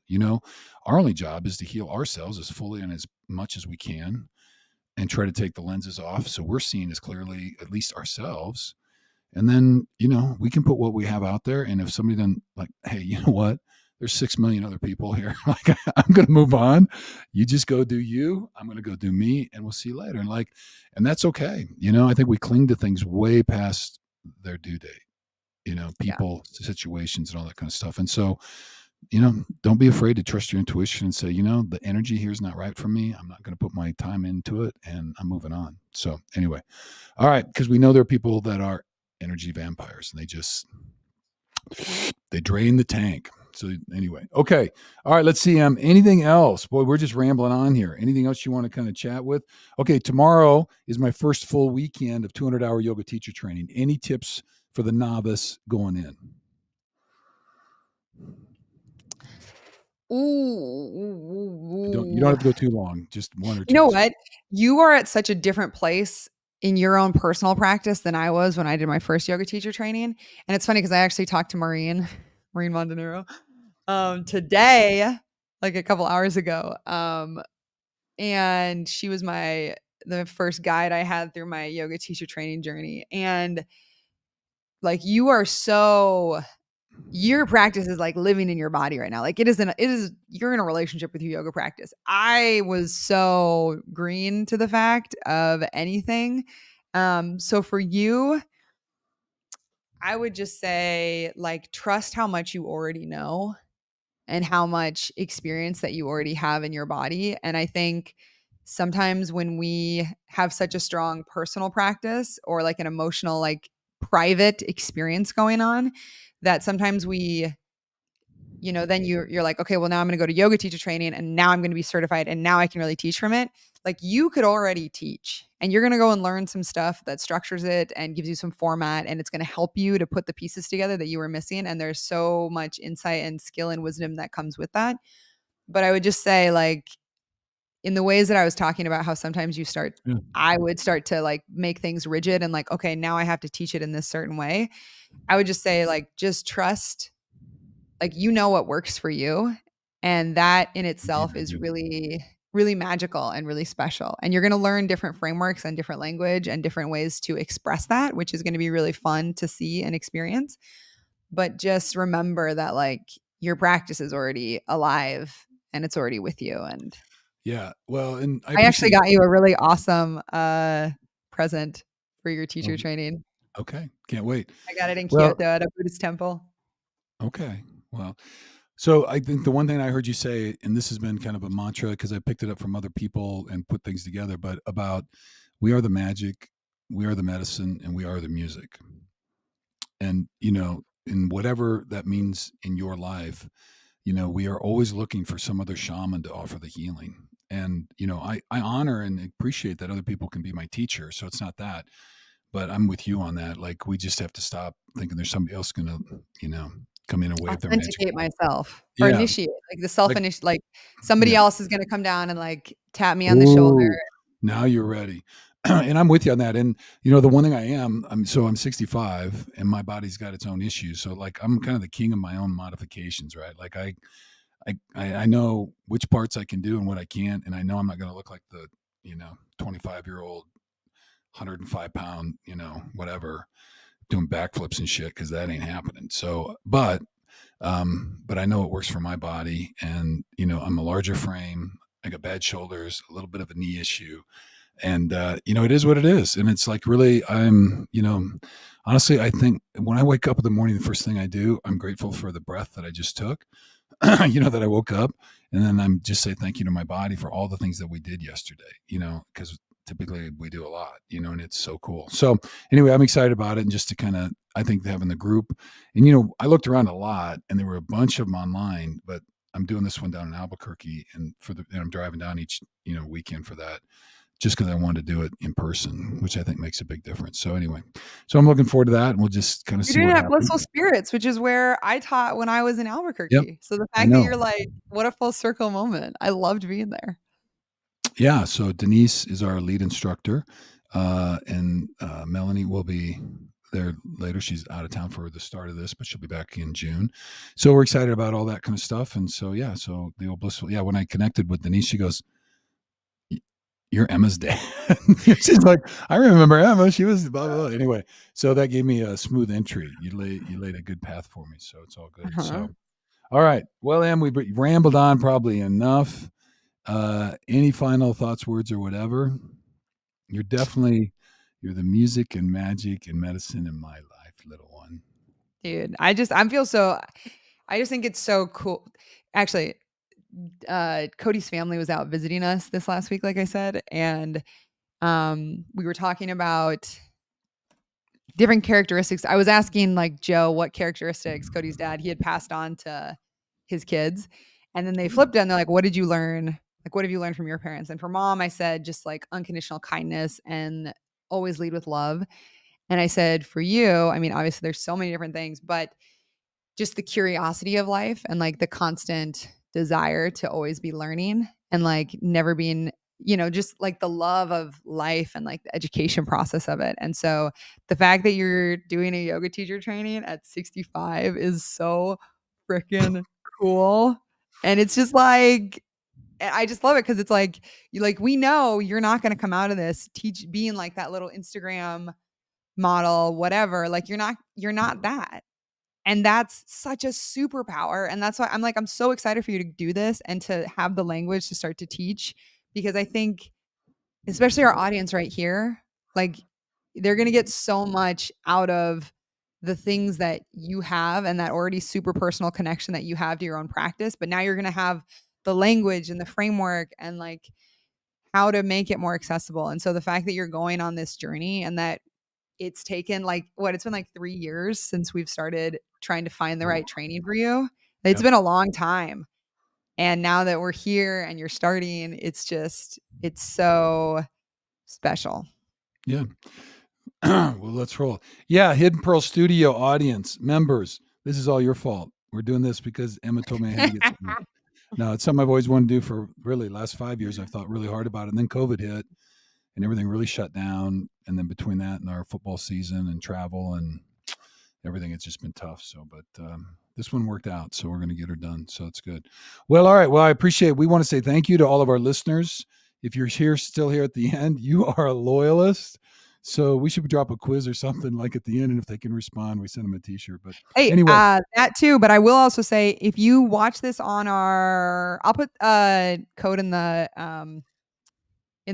Our only job is to heal ourselves as fully and as much as we can and try to take the lenses off so we're seeing as clearly at least ourselves. And then, we can put what we have out there. And if somebody then like, hey, you know what? There's 6 million other people here. Like, I'm going to move on. You just go do you. I'm going to go do me, and we'll see you later. And that's okay. I think we cling to things way past their due date, Yeah. people, situations, and all that kind of stuff. And so, don't be afraid to trust your intuition and say, the energy here is not right for me. I'm not going to put my time into it, and I'm moving on. So, anyway, all right, because we know there are people that are energy vampires and they drain the tank. So anyway, okay. All right, let's see. Anything else? Boy, we're just rambling on here. Anything else you want to kind of chat with? Okay, tomorrow is my first full weekend of 200-hour yoga teacher training. Any tips for the novice going in? You don't Ooh. have to go too long, just one or You two. know what? You are at such a different place in your own personal practice than I was when I did my first yoga teacher training. And it's funny because I actually talked to Maureen, Maureen Montanero, today, like a couple hours ago. And she was the first guide I had through my yoga teacher training journey. And like your practice is like living in your body right now. Like you're in a relationship with your yoga practice. I was so green to the fact of anything. So for you, I would just say like trust how much you already know and how much experience that you already have in your body. And I think sometimes when we have such a strong personal practice or like an emotional, like private experience going on, that sometimes then you're like, okay, well now I'm going to go to yoga teacher training and now I'm going to be certified and now I can really teach from it. Like you could already teach and you're going to go and learn some stuff that structures it and gives you some format and it's going to help you to put the pieces together that you were missing. And there's so much insight and skill and wisdom that comes with that. But I would just say like in the ways that I was talking about how sometimes Yeah. I would start to like make things rigid and like, okay, now I have to teach it in this certain way. I would just say like, just trust like what works for you and that in Yeah, itself I is do. really really magical and really special and you're going to learn different frameworks and different language and different ways to express that which is going to be really fun to see and experience but just remember that like your practice is already alive and it's already with you and Yeah. Well, and I I actually appreciate. got you a really awesome present for your teacher Oh, training. okay. Can't wait. I got it in Well, Kyoto at a Buddhist temple. okay. Well, so I think the one thing I heard you say, and this has been kind of a mantra because I picked it up from other people and put things together, but about we are the magic, we are the medicine, and we are the music. And, in whatever that means in your life, we are always looking for some other shaman to offer the healing. And, I honor and appreciate that other people can be my teacher. So it's not that, but I'm with you on that. Like, we just have to stop thinking there's somebody else going to, come in and wave their magic. Authenticate myself or Yeah. initiate, like, the self Like, initi like, somebody yeah. else is gonna come down and, like, tap me on the shoulder. Oh, now you're ready. And I'm with you on that. And the one thing I'm 65 and my body's got its own issues. So like I'm kind of the king of my own modifications, right? Like I know which parts I can do and what I can't, and I know I'm not going to look like the 25-year-old, 105 pound, whatever, doing backflips and shit because that ain't happening. So, but I know it works for my body, and I'm a larger frame. I got bad shoulders, a little bit of a knee issue, and it is what it is. And it's like really, honestly, I think when I wake up in the morning, the first thing I do, I'm grateful for the breath that I just took. That I woke up, and then I'm just say thank you to my body for all the things that we did yesterday, because typically we do a lot, and it's so cool. So anyway, I'm excited about it. And just to kind of, I think having the group and, I looked around a lot and there were a bunch of them online, but I'm doing this one down in Albuquerque and I'm driving down each, weekend for that just because I wanted to do it in person, which I think makes a big difference. So anyway, so I'm looking forward to that, and we'll just kind of You're see doing what it at happens. Blissful Spirits, which is where I taught when I was in Yep, Albuquerque. So the I fact that know. you're like, what a full circle moment. I loved being there. Yeah, so Denise is our lead instructor, and Melanie will be there later. She's out of town for the start of this, but she'll be back in June. So we're excited about all that kind of stuff. And so yeah, so the old blissful. Yeah, when I connected with Denise, she goes, "You're Emma's dad." She's like, "I remember Emma. She was blah blah blah." Anyway, so that gave me a smooth entry. You laid a good path for me, so it's all good. Uh-huh. So all right, well, Em, we rambled on probably enough. Any final thoughts, words, or whatever? You're definitely you're the music and magic and medicine in my life, little one. Dude, I feel so I just think it's so cool. Actually, Cody's family was out visiting us this last week, like I said, and we were talking about different characteristics. I was asking like Joe what characteristics Cody's dad he had passed on to his kids. And then they flipped it and they're like, what did you learn? Like, what have you learned from your parents? And for mom, I said just like unconditional kindness and always lead with love. And I said, for you, I mean, obviously there's so many different things, but just the curiosity of life and like the constant desire to always be learning and like never being, just like the love of life and like the education process of it. And so the fact that you're doing a yoga teacher training at 65 is so freaking cool. And it's just like, I just love it because it's like you like we know you're not going to come out of this teach being like that little Instagram model, whatever. Like you're not that. And that's such a superpower. And that's why I'm like, I'm so excited for you to do this and to have the language to start to teach because I think, especially our audience right here, like they're going to get so much out of the things that you have and that already super personal connection that you have to your own practice. But now you're going to have the language and the framework and like how to make it more accessible. And so the fact that you're going on this journey and that it's taken like what it's been like 3 years since we've started trying to find the Oh, right training for you. It's yep. been a long time. And now that we're here and you're starting, it's so special. Yeah. Well, let's roll. Yeah, Hidden Pearl Studio audience members, this is all your fault. We're doing this because Emma told me I had to get something. No, it's something I've always wanted to do for really last 5 years. I've thought really hard about it, and then COVID hit, and everything really shut down. And then between that and our football season and travel and everything, it's just been tough. So, but this one worked out, so we're going to get her done. So it's good. Well, all right. Well, I appreciate it. We want to say thank you to all of our listeners. If you're here, still here at the end, you are a loyalist. So we should drop a quiz or something like at the end, and if they can respond, we send them a T-shirt. But Hey, anyway, that too, but I will also say if you watch this on our I'll put code in the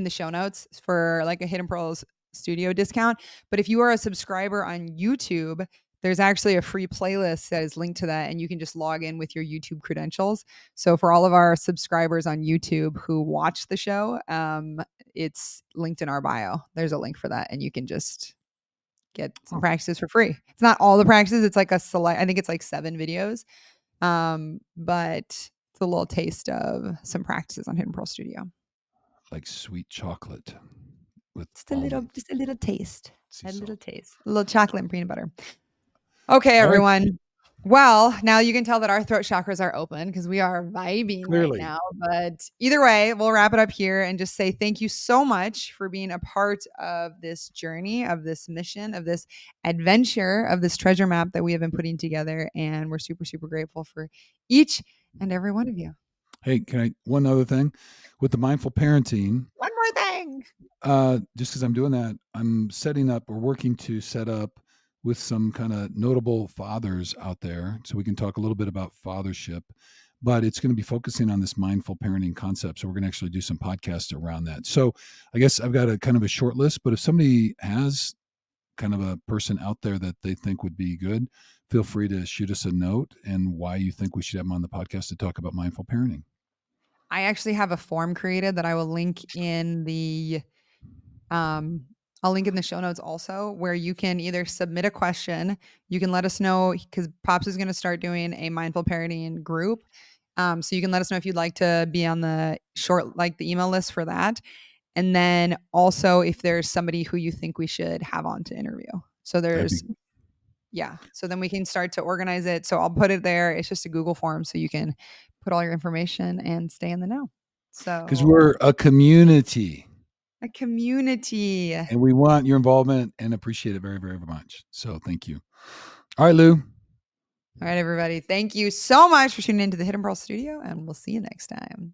show notes for like a Hidden Pearls studio discount. But if you are a subscriber on YouTube, there's actually a free playlist that is linked to that, and you can just log in with your YouTube credentials. So for all of our subscribers on YouTube who watch the show, it's linked in our bio. There's a link for that, and you can just get some oh, practices for free. It's not all the practices; it's like a select. I think it's like 7 videos, but it's a little taste of some practices on Hidden Pearl Studio. like sweet chocolate with Just a little taste. sea A little salt. taste. A little chocolate and peanut butter. Okay, All right, everyone. Well, now you can tell that our throat chakras are open because we are vibing right clearly. now. But either way, we'll wrap it up here and just say thank you so much for being a part of this journey, of this mission, of this adventure, of this treasure map that we have been putting together. And we're super, super grateful for each and every one of you. Hey, can I one other thing with the mindful parenting? One more thing. Just because I'm doing that, I'm setting up or working to set up with some kind of notable fathers out there so we can talk a little bit about fathership. But it's going to be focusing on this mindful parenting concept. So we're going to actually do some podcasts around that. So I guess I've got a kind of a short list, but if somebody has kind of a person out there that they think would be good, feel free to shoot us a note and why you think we should have them on the podcast to talk about mindful parenting. I actually have a form created that I will link in the Um, I'll link in the show notes also where you can either submit a question. You can let us know because Pops is going to start doing a mindful parenting group. So you can let us know if you'd like to be on the short, like the email list for that. And then also if there's somebody who you think we should have on to interview. So That'd there's be yeah. So then we can start to organize it. So I'll put it there. It's just a Google form so you can put all your information and stay in the know. because So we're a community a community. All and we want your involvement and appreciate it very, very much. So thank you. All right, Lou. right, everybody. Thank you so much for tuning into the Hidden Pearl Studio, and we'll see you next time.